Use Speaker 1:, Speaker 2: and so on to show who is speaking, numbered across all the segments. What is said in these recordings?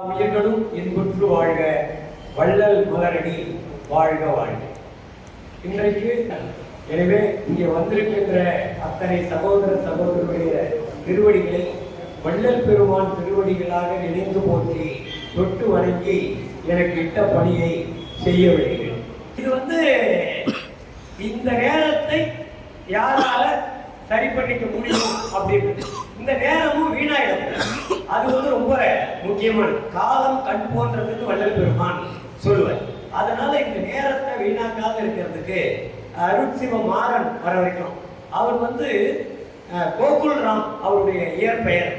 Speaker 1: உயிர்களும் இன்புற்று வாழ்க, வள்ளல் மலரடி வாழ்க வாழ்க. இன்றைக்கு எனவே இங்கே வந்திருக்கின்ற அத்தனை சகோதர சகோதரருடைய திருவடிகளை வள்ளல் பெருமான் திருவடிகளாக நினைந்து போற்றி தொட்டு வணங்கி எனக்கு இட்ட பணியை செய்ய விடுகிறேன். இது இந்த நேரத்தை யாரால சரி பண்ணிக்க முடியும் அப்படின்னு இந்த நேரமும் வீணாயிடும். அது ரொம்ப முக்கியமான காலம் கண் போன்றதுன்னு வள்ளல் பெருமான் சொல்லுவார். அதனால இந்த நேரத்தை வீணாக்காத இருக்கிறதுக்கு அருட்சிவ மாறன் வர வைக்கணும். அவர் கோகுல் ராம் அவருடைய இயற்பெயர்.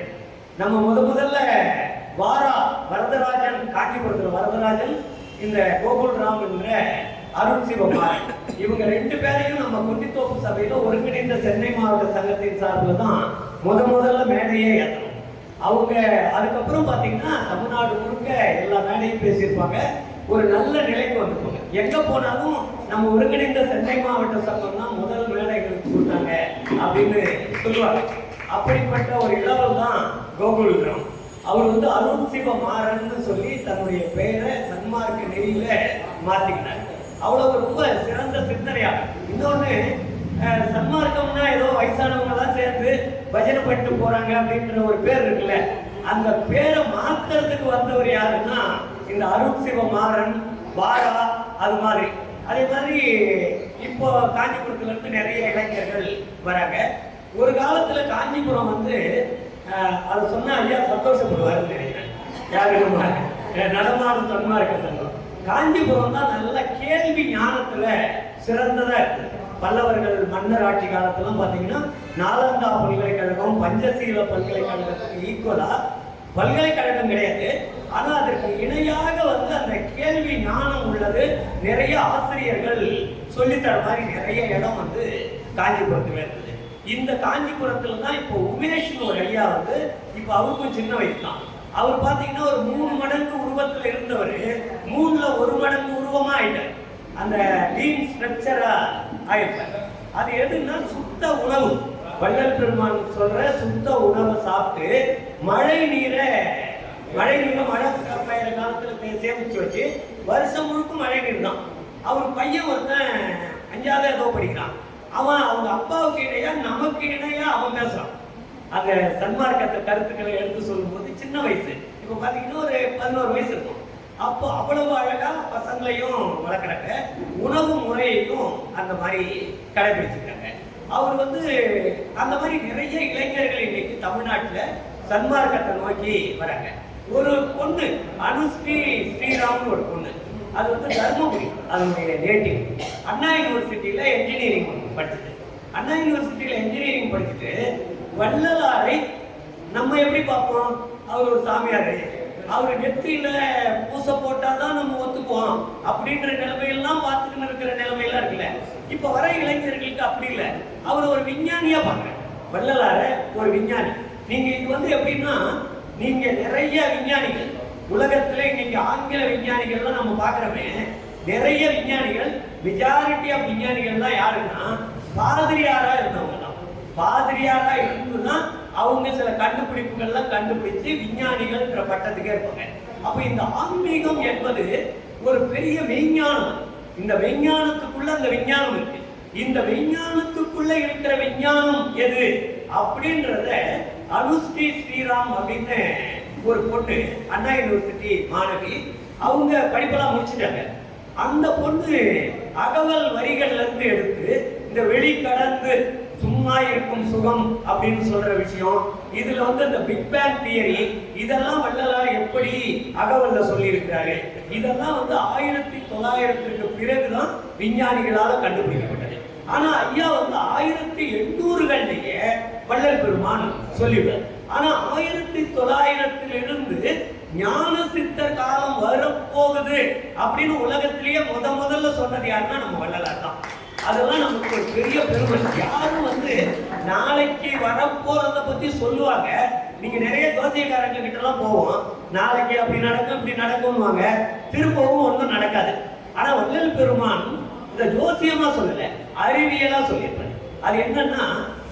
Speaker 1: நம்ம முதல்ல வரதராஜன், காஞ்சிபுரத்தில் வரதராஜன், இந்த கோகுல் ராம் என்ற அருட்சிவ மாறன், இவங்க ரெண்டு பேரையும் நம்ம குண்டித்தோப்பு சபையில ஒருங்கிணைந்த சென்னை மாவட்ட சங்கத்தின் சார்பில் தான் முதல்ல மேடையே ஏற்றணும். அவங்க அதுக்கப்புறம் பார்த்தீங்கன்னா தமிழ்நாடு முழுக்க எல்லா மேடையும் பேசியிருப்பாங்க. ஒரு நல்ல நிலைக்கு வந்துருப்பாங்க. எங்க போனாலும் நம்ம ஒருங்கிணைந்த சென்னை மாவட்ட சங்கம் தான் முதல் மேடைகளுக்கு கொடுத்தாங்க அப்படின்னு சொல்லுவாங்க. அப்படிப்பட்ட ஒரு இளவல் தான் கோகுல் ராம். அவர் அருட்சிவ மாறன்னு சொல்லி தன்னுடைய பெயரை சன்மார்க்க நெறியில மாத்திக்கினார். அவ்வளவு ரொம்ப சிறந்த சிந்தனையா. இன்னொன்னு, சன்மார்க்கம்னா ஏதோ வயசானவங்க எல்லாம் சேர்ந்து பஜனை பண்ணிட்டு போறாங்க அப்படின்ற ஒரு பேர் இருக்குல்ல, அந்த பேரை மாத்துறதுக்கு வந்தவர் யாருன்னா இந்த அருட்சிவ மாறன், வாரா, அது மாதிரி. அதே மாதிரி இப்போ காஞ்சிபுரத்துல இருந்து நிறைய இளைஞர்கள் வராங்க. ஒரு காலத்துல காஞ்சிபுரம் அதை சொன்னா ஐயா சந்தோஷப்படுவாருன்னு நினைக்கிறேன். யாரு நடமாடும் சன்மார்க்க சங்கம் காஞ்சிபுரம் தான் நல்ல கேள்வி ஞானத்துல சிறந்ததா இருக்கு. பல்லவர்கள் மன்னர் ஆட்சி காலத்துல பாத்தீங்கன்னா நாலந்தா பல்கலைக்கழகம் பஞ்சசீல பல்கலைக்கழகத்துக்கு ஈக்குவலா பல்கலைக்கழகம் கிடையாது. ஆனா அதற்கு இணையாக அந்த கேள்வி ஞானம் உள்ளது. நிறைய ஆசிரியர்கள் சொல்லித்தர மாதிரி நிறைய இடம் காஞ்சிபுரத்துல இருந்தது. இந்த காஞ்சிபுரத்துல தான் இப்போ உமேஷ்னு ஒரு ஐயா இப்போ அவருக்கும் சின்ன வயசு தான். அவர் பாத்தீங்கன்னா ஒரு 3 மடங்கு உருவத்துல இருந்தவர் 3ல 1 மடங்கு உருவமா ஆயிட்டார். அந்த லீன் ஸ்ட்ரக்சரா ஆயிட்டார். அது எதுன்னா சுத்த உணவு. வள்ளல் பெருமான் சொல்ற சுத்த உணவை சாப்பிட்டு மழை நீரை மழை பெய்யுற காலத்துல சேமிச்சு வச்சு வருஷம் முழுக்க மழை நீர் தான். அவர் பையன் ஒருத்தன் 5வது ஏதோ படிக்கிறான். அவன் அவங்க அப்பாவுக்கு இணையா நமக்கு இணையா அவன் பேசுறான். அந்த சன்மார்க்கத்தை கருத்துக்களை எடுத்து சொல்லும் போது சின்ன வயசு, இப்ப பாத்தீங்கன்னா ஒரு 11 வயசு இருக்கும். அப்போ அவ்வளவு அழகா பசங்களையும் வளர்க்குறாங்க, உணவு முறையையும் அந்த மாதிரி கடைபிடிச்சிருக்காங்க. அவர் அந்த மாதிரி நிறைய இளைஞர்கள் இன்னைக்கு தமிழ்நாட்டுல சன்மார்க்கத்தை நோக்கி வராங்க. ஒரு பொண்ணு அனுஸ்ரீ ஸ்ரீராம்னு ஒரு பொண்ணு, அது தர்மபுரி, அதனுடைய நேட்டிவ். அண்ணா யூனிவர்சிட்டியில என்ஜினியரிங் படிச்சுட்டு அண்ணா யூனிவர்சிட்டியில என்ஜினியரிங் படிச்சுட்டு வள்ளலாரை நம்ம எப்படி பார்ப்போம்? அவர் ஒரு சாமியாரு, அவர் நெத்தியில பூசை போட்டாதான் நம்ம ஒத்துக்குவோம் அப்படின்ற நிலைமையெல்லாம் பார்த்துக்கிட்டு இருக்கிற நிலைமையெல்லாம் இருக்குல்ல. இப்ப வர இளைஞர்களுக்கு அப்படி இல்லை. அவர் ஒரு விஞ்ஞானியா பாருங்க. வள்ளலார ஒரு விஞ்ஞானி. நீங்க இது எப்படின்னா, நீங்க நிறைய விஞ்ஞானிகள் உலகத்துல இன்னைக்கு ஆங்கில விஞ்ஞானிகள்லாம் நம்ம பார்க்கிறோமே, நிறைய விஞ்ஞானிகள், மெஜாரிட்டி ஆஃப் விஞ்ஞானிகள் தான் யாருன்னா பாதிரியாரா இருந்தவங்க தான். பாதிரியாரா இருந்துதான் அவங்க சில கண்டுபிடிப்புகள்லாம் கண்டுபிடிச்சு விஞ்ஞானிகள் பட்டத்துக்கே இருப்பாங்க. அப்ப இந்த ஆன்மீகம் என்பது ஒரு பெரிய விஞ்ஞானம். இந்த விஞ்ஞானத்துக்குள்ள அந்த விஞ்ஞானம் இருக்கு. இந்த விஞ்ஞானத்துக்குள்ள இருக்கிற விஞ்ஞானம் எது அப்படின்றத அனுஸ்ரீ ஸ்ரீராம் அப்படின்னு ஒரு பொண்ணு, அண்ணா யூனிவர்சிட்டி மாணவி, அவங்க படிப்பெல்லாம் முடிச்சுட்டாங்க. அந்த பொண்ணு அகவல் வரிகள்ல இருந்து எடுத்து இந்த வெளி கடந்து சும்மா இருக்கும் சுகம் அப்படின்னு சொல்ற விஷயம், இதுல இந்த பிக் பேங் தியரி, இதெல்லாம் வள்ளலார் எப்படி அகவல்ல சொல்லி இருக்கிறாரு. இதெல்லாம் 1900க்கு பிறகுதான் விஞ்ஞானிகளால கண்டுபிடிக்கப்பட்டது. ஆனா ஐயா 1800களிலேயே வள்ளல் பெருமான் சொல்லிவிட்டார். ஆனா 1900 ஞான சித்தர் காலம் வரப்போகுது அப்படின்னு உலகத்திலேயே முதல்ல சொன்னது யாருன்னா நம்ம வள்ளலார் தான். அதெல்லாம் நமக்கு ஒரு பெரிய பெருமை. யாரும் நாளைக்கு வரப்போறத பத்தி சொல்லுவாங்க. நீங்க நிறைய ஜோசியக்காரங்க கிட்ட எல்லாம் போவோம், நாளைக்கு அப்படி நடக்கும் இப்படி நடக்கும்வாங்க, திரும்பவும் ஒன்றும் நடக்காது. ஆனா வள்ளல் பெருமான் இந்த ஜோசியமா சொல்லல, அறிவியலா சொல்லியிருப்பாரு. அது என்னன்னா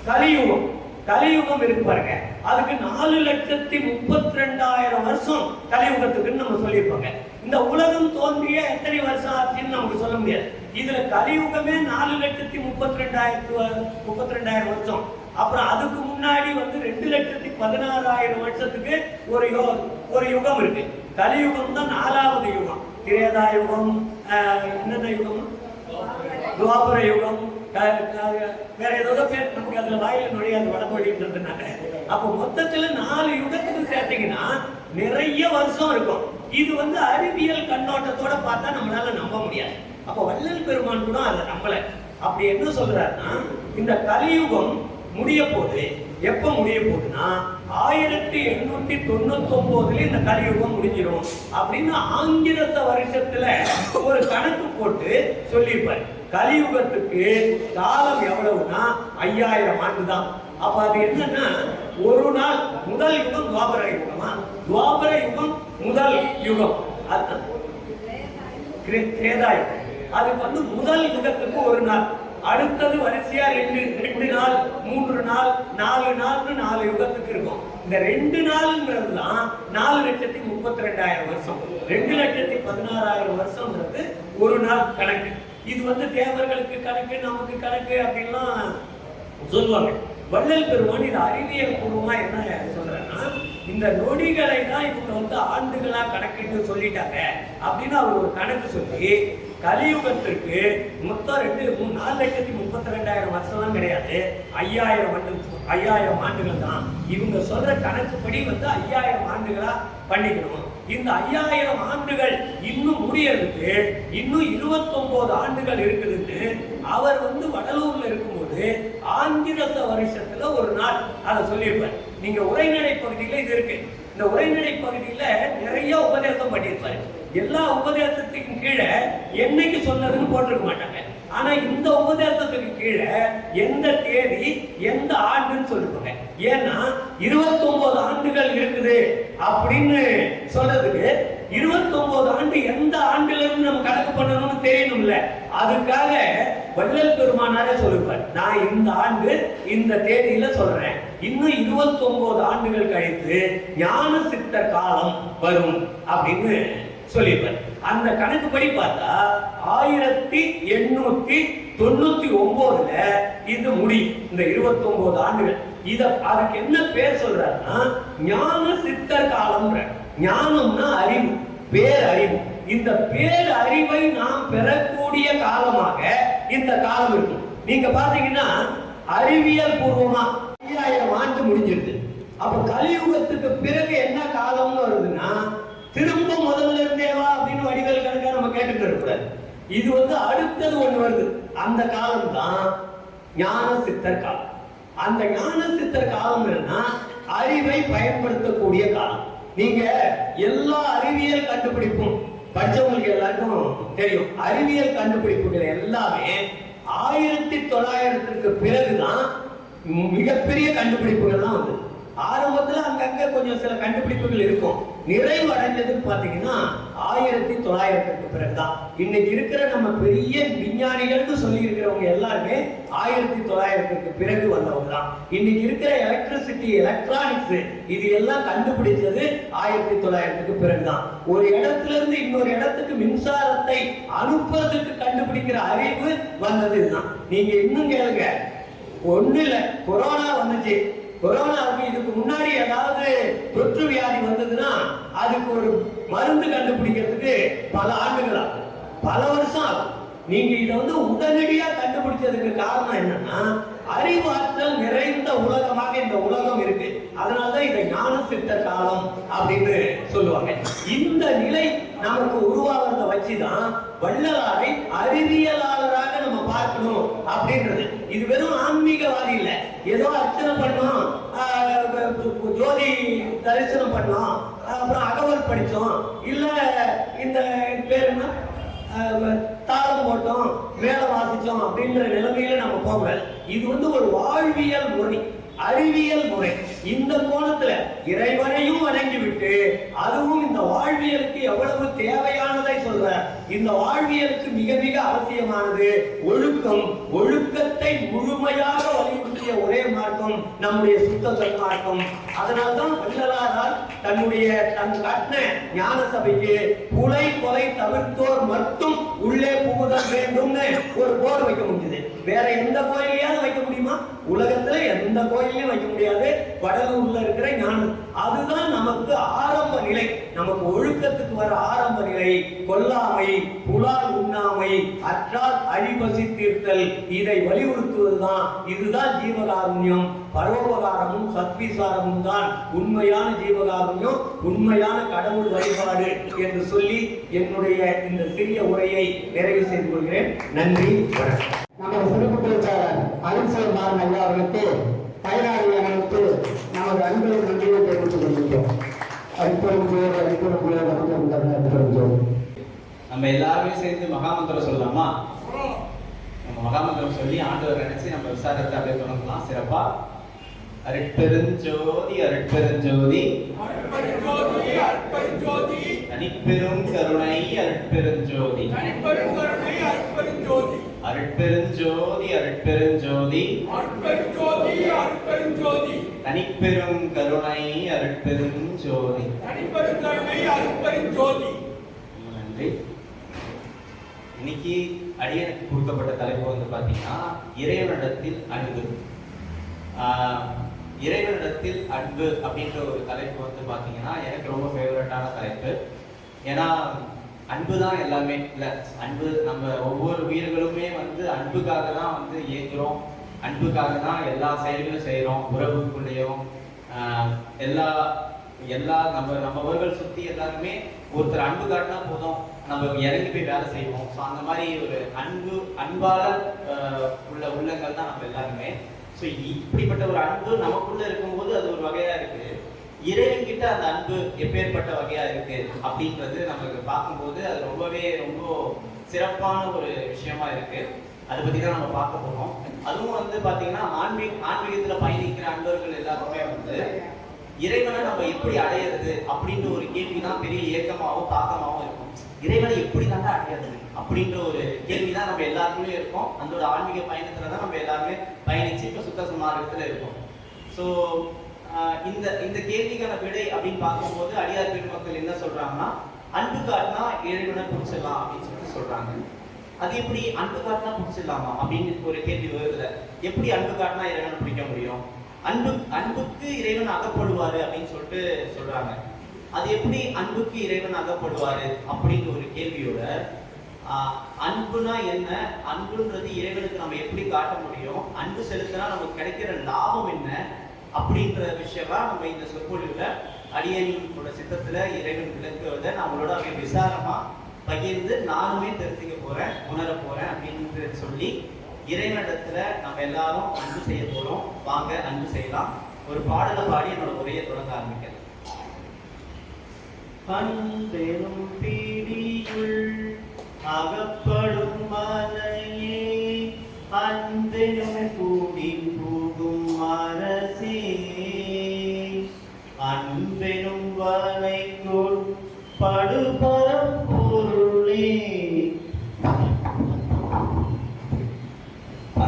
Speaker 1: கலியுகம். கலியுகம் இருக்கு பாருங்க, அதுக்கு 4,32,000 வருஷம் கலியுகத்துக்குன்னு நம்ம சொல்லியிருப்பாங்க. இந்த உலகம் தோன்றிய எத்தனை வருஷம் ஆச்சுன்னு நமக்கு சொல்ல முடியாது. இதுல கலியுகமே 4,32,000 வருஷம். அப்புறம் அதுக்கு முன்னாடி வந்து 2,16,000 வருஷத்துக்கு ஒரு யுகம் இருக்கு. கலியுகம் தான் 4வது யுகம். திரேதா யுகம், என்னென்ன யுகம், துவாபர யுகம், வேற ஏதோ பேர் நமக்கு அதுல வாயில நுழையாது வடமொழின்றதுனால. அப்ப மொத்தத்துல 4 யுகத்துக்கு சேர்த்தீங்கன்னா நிறைய வருஷம் இருக்கும். இது வந்து அறிவியல் கண்ணோட்டத்தோட பார்த்தா நம்மளால நம்ப முடியாது. அப்ப வள்ளல் பெருமான் கூட அதை நம்பல. அப்படி என்ன சொல்றாருன்னா, இந்த கலியுகம் முடிய போகுது. எப்ப முடிய போகுதுன்னா 1899 இந்த கலியுகம் முடிஞ்சிடும் அப்படின்னு ஆங்கிலத்த வருஷத்துல ஒரு கணக்கு போட்டு சொல்லியிருப்பாரு. கலியுகத்துக்கு காலம் எவ்வளவுனா 5000 ஆண்டு தான். அப்ப அது என்னன்னா, ஒரு நாள் முதல் யுகம் துவாபர யுகமா, துவாபர யுகம் முதல் யுகம், அதுதான் திரேதா யுகம். அதுக்கு வந்து முதல் யுகத்துக்கு ஒரு நாள், அடுத்தது வரிசையா 2 நாள், 3 நாள், 4 நாள்னு 4 யுகத்துக்கு இருக்கும். இந்த 2 நாள்ன்றது தான் 4,32,000 வருஷம். 2,16,000 வருஷம்ன்றது ஒரு நாள் கணக்கு. இது வந்து தேவர்களுக்கு கணக்கு, நமக்கு கணக்கு அப்படின்லாம் சொல்லுவாங்க. வள்ளல் பெருமான் இது அறிவியல் பூர்வமா என்ன சொல்றேன்னா, இந்த நொடிகளை தான் இவங்க வந்து ஆண்டுகளா கணக்கிட்டு சொல்லிட்டாங்க அப்படின்னு அவர் ஒரு கணக்கு சொல்லி, கலியுகத்திற்கு மொத்தம் 4,32,000 வருஷம் கிடையாது, 5,000 ஆண்டுகள் தான். இவங்க சொல்ற கணக்குப்படி வந்து 5,000 ஆண்டுகளா பண்ணிக்கணும். இந்த 5,000 ஆண்டுகள் இன்னும் முடியறதுக்கு இன்னும் 29 ஆண்டுகள் இருக்குதுன்னு அவர் வந்து வடலூர்ல இருக்கும்போது ஆங்கிரச வருஷத்துல ஒரு நாள் அதை சொல்லியிருப்பார். நீங்க உரைநடை பகுதியில இது இருக்கு. இந்த உரைநடை பகுதியில நிறைய உபதேசம் பண்ணியிருப்பாரு. எல்லா உபதேசத்துக்கும் கீழே என்னைக்கு சொன்னதுன்னு போட்டிருக்க மாட்டாங்க. ஆனா இந்த உபதேசத்துக்கு கீழே எந்த தேதி எந்த ஆண்டுன்னு சொல்லிருப்பாங்க. ஏன்னா 29 ஆண்டுகள் இருக்குது அப்படின்னு சொல்றதுக்கு 29 ஆண்டு எந்த ஆண்டுல இருந்து நம்ம கணக்கு பண்ணணும்னு தெரியணும்ல. அதுக்காக வள்ளல் பெருமானாரே சொல்லிருப்பார், நான் இந்த ஆண்டு இந்த தேதியில சொல்றேன், இன்னும் 29 ஆண்டுகள் கழித்து ஞான சித்தர் காலம் வரும் அப்படின்னு சொல்லியிருப்பார். அந்த கணக்குப்படி பார்த்தா 1899 இது முடியும். இந்த 29 ஆண்டுகள் அதுக்கு என்ன பேர் சொல்றாருன்னா ஞான சித்தர் காலம். ஞானம்னா அறிவு, பேரறிவு. இந்த பேரறிவை நாம் பெறக்கூடிய காலமாக இந்த காலம் இருக்கும். நீங்க பாத்தீங்கன்னா அறிவியல் பூர்வமா 5000 ஆண்டு முடிஞ்சிருது. அப்ப கலியுகத்துக்கு பிறகு என்ன காலம்னு வருதுன்னா, திரும்ப முதல்ல இருந்தேவா அப்படின்னு வடிவேல் கணக்கா நம்ம கேட்டுட்டு இருக்கிறார். இது வந்து அடுத்தது ஒண்ணு வருது. அந்த காலம் தான் ஞான சித்தர் காலம். அந்த ஞான சித்தர் காலம் என்னன்னா அறிவை பயன்படுத்தக்கூடிய காலம். நீங்க எல்லா அறிவியல் கண்டுபிடிப்பும் படிச்சவங்களுக்கு எல்லாருக்கும் தெரியும். அறிவியல் கண்டுபிடிப்புகள் எல்லாமே 1900க்கு பிறகுதான் மிகப்பெரிய கண்டுபிடிப்புகள் தான் வந்து. ஆரம்பத்துல அங்கங்க கொஞ்சம் சில கண்டுபிடிப்புகள் இருக்கும். நிறைவு அடைஞ்சது பாத்தீங்கன்னா 1900க்கு பிறகுதான். இன்னைக்கு இருக்கிற நம்ம பெரிய விஞ்ஞானிகள்னு சொல்லி இருக்கிறவங்க எல்லாருமே 1900க்கு பிறகு வந்தவங்க தான். இன்னைக்கு இருக்கிற எலக்ட்ரிசிட்டி, எலக்ட்ரானிக்ஸ் இது எல்லாம் கண்டுபிடிச்சது 1900க்கு பிறகுதான். ஒரு இடத்துல இருந்து இன்னொரு இடத்துக்கு மின்சாரத்தை அனுப்புறதுக்கு கண்டுபிடிக்கிற அறிவு வந்தது இதுதான். நீங்க இன்னும் கேளுங்க, ஒண்ணு இல்ல, கொரோனா வந்துச்சு. கொரோனாவுக்கு இதுக்கு முன்னாடி ஏதாவது தொற்று வியாதி வந்ததுன்னா அதுக்கு ஒரு மருந்து கண்டுபிடிக்கிறதுக்கு பல ஆண்டுகள் ஆகும், பல வருஷம் ஆகும். நீங்க இதை வந்து உடனடியா கண்டுபிடிச்சதுக்கு காரணம் என்னன்னா, அறிவாற்றல் நிறைந்த உலகமாக இந்த உலகம் இருக்கு. அதனாலதான் இதை ஞான சித்தர் காலம் அப்படின்னு சொல்லுவாங்க. இந்த நிலை நமக்கு உருவாகிறத வச்சுதான் வள்ளலாரை அறிவியலாளராக நம்ம பார்க்கணும் அப்படின்றது. இது வெறும் ஆன்மீகவாதி இல்ல, ஏதோ அர்ச்சனை பண்ணோம், ஜோதி தரிசனம் பண்ணோம், அப்புறம் அகவல் படிச்சோம், இல்ல இந்த பேர் என்ன தாளம் போட்டோம், மேல வாசிச்சோம் அப்படின்ற நிலைமையில நம்ம போகல. இது வந்து ஒரு வாழ்வியல் முறை, அறிவியல் முறை. இந்த கோணத்துல இறைவனையும் வணங்கிவிட்டு அதுவும் இந்த வாழ்வியலுக்கு எவ்வளவு தேவையானதை சொல்ற. இந்த வாழ்வியலுக்கு மிக மிக அவசியமானது ஒழுக்கம். ஒழுக்கத்தை முழுமையாக வலியுறுத்தி இருக்கக்கூடிய ஒரே மார்க்கம் நம்முடைய சுத்த சன்மார்க்கம். அதனால்தான் வள்ளலாரால் தன் காட்டின ஞான சபைக்கு புலை கொலை தவிர்த்தோர் மட்டும் உள்ளே புகுதல் வேண்டும்னு ஒரு போர்டு வைக்க முடியுது. வேற எந்த கோயிலையாவது வைக்க முடியுமா? உலகத்துல எந்த கோயிலையும் வைக்க முடியாது. வடலூர்ல இருக்கிற ஞானம் அதுதான் நமக்கு ஆரம்ப நிலை. நமக்கு ஒழுக்கத்துக்கு வர ஆரம்ப நிலை கொல்லாமை, புலால் உண்ணாமை, அற்றால் அழிபசி தீர்த்தல். இதை வலியுறுத்துவதுதான். இதுதான் ஜீவகாருண்யம். பரோபகாரமும் சத்விசாரமும் தான் உண்மையான ஜீவகாருண்யம், உண்மையான கடவுள் வழிபாடு என்று சொல்லி என்னுடைய இந்த சிறிய உரையை நிறைவு செய்து கொள்கிறேன். நன்றி, வணக்கம்.
Speaker 2: நமது சிறப்பு பேச்சாளர் அருள்சேகர் மாறன் ஐயா அவர்களுக்கு பயனாளிகளுக்கு நமது அன்புடன் நன்றியை தெரிவித்துக் கொள்கிறோம்.
Speaker 3: நம்ம எல்லாருமே சேர்ந்து மகாமந்திரம் சொல்லலாமா? நம்ம மகாமந்திரம் சொல்லி ஆண்டவர் நினைச்சு நம்ம விசாரத்தை அப்படியே தொடங்கலாம். சிறப்பா அருட்பெருஞ்சோதி அருட்பெருஞ்சோதி தனிப்பெரும் கருணை அருட்பெருஞ்சோதி அருட்பெருஞ்சோதி அருட்பெருஞ்சோதி தனிப்பெரும் கருணை அருட்பெருஞ்சோதி. நன்றி. இன்னைக்கு அடியனுக்கு கொடுக்கப்பட்ட தலைப்பு வந்து பாத்தீங்கன்னா இறைவனிடத்தில் அன்பு. இறைவனிடத்தில் அன்பு அப்படின்ற ஒரு தலைப்பு வந்து பாத்தீங்கன்னா எனக்கு ரொம்ப ஃபேவரட்டான தலைப்பு. ஏன்னா அன்பு தான் எல்லாமே. இல்லை, அன்பு நம்ம ஒவ்வொரு உயிர்களுமே வந்து அன்புக்காக தான் வந்து இயங்குறோம். அன்புக்காக தான் எல்லா செயல்களும் செய்கிறோம். உறவுக்குள்ளேயும் எல்லா எல்லா நம்மவர்கள் சுற்றி எல்லாருமே ஒருத்தர் அன்பு காட்டினா போதும், நம்ம இறங்கி போய் வேலை செய்வோம். ஸோ அந்த மாதிரி ஒரு அன்பால உள்ள உள்ளங்கள் தான் நம்ம எல்லாருமே. ஸோ இப்படிப்பட்ட ஒரு அன்பு நமக்குள்ள இருக்கும்போது அது ஒரு வகையா இருக்கு. இறைவன் கிட்ட அந்த அன்பு எப்பேற்பட்ட வகையா இருக்கு அப்படின்றது நமக்கு பார்க்கும்போது அது ரொம்ப சிறப்பான ஒரு விஷயமா இருக்கு. அதை பத்தி தான் நம்ம பார்க்க போறோம். அதுவும் வந்து பாத்தீங்கன்னா ஆன்மீகத்துல பயணிக்கிற அன்பர்கள் எல்லாருமே வந்து இறைவனை நம்ம எப்படி அடையிறது அப்படின்ற ஒரு கேள்விதான் பெரிய ஏக்கமாகவும் தாக்கமாகவும் இருக்கும். இறைவனை எப்படி தாங்க அடையிறது அப்படின்ற ஒரு கேள்விதான் நம்ம எல்லாருக்குமே இருக்கும். அந்த ஆன்மீக பயணத்துலதான் நம்ம எல்லாருமே பயணிச்சு இப்ப சுத்த சுமாரத்துல இருக்கோம். ஸோ இந்த கேள்விக்கான விடை அப்படின்னு பார்க்கும்போது அடியார் பெருமக்கள் என்ன சொல்றாங்கன்னா, அன்பு காட்டினா இறைவனை பிடிச்சிடலாம் அப்படின்னு சொல்றாங்க. அது எப்படி அன்பு காட்டினா பிடிச்சிடலாமா அப்படின்னு ஒரு கேள்வி வருதுல. எப்படி அன்பு காட்டினா இறைவனை பிடிக்க முடியும்? அன்புக்கு இறைவன் அகப்படுவாரு அப்படின்னு சொல்றாங்க. அது எப்படி அன்புக்கு இறைவன் அகப்படுவாரு அப்படின்ற ஒரு கேள்வியோட அன்புனா என்ன, அன்புன்றது இறைவனுக்கு நம்ம எப்படி காட்ட முடியும், அன்பு செலுத்தினா நமக்கு கிடைக்கிற லாபம் என்ன அப்படின்ற விஷயமா நம்ம இந்த சொற்பொழிவுல அடியனோட சித்தத்துல இறைவன் விளக்குவதை நம்மளோட அப்படியே விசாரமா பகிர்ந்து நானுமே தெரிஞ்சுக்க போறேன், உணர போறேன் அப்படின்னு சொல்லி இறைவனிடத்துல நம்ம எல்லாரும் அன்பு செய்ய போறோம். வாங்க அன்பு செய்யலாம். ஒரு பாடலை பாடி என்னோட உரையை தொடங்க ஆரம்பிக்கிறேன். அன்பெரும் பீடியுள் அகப்படும் மலையே, அன்பெரும் கூடி பூகும் அரசே, அன்பெரும் வலைக்குள் படுபரம் பொருளே,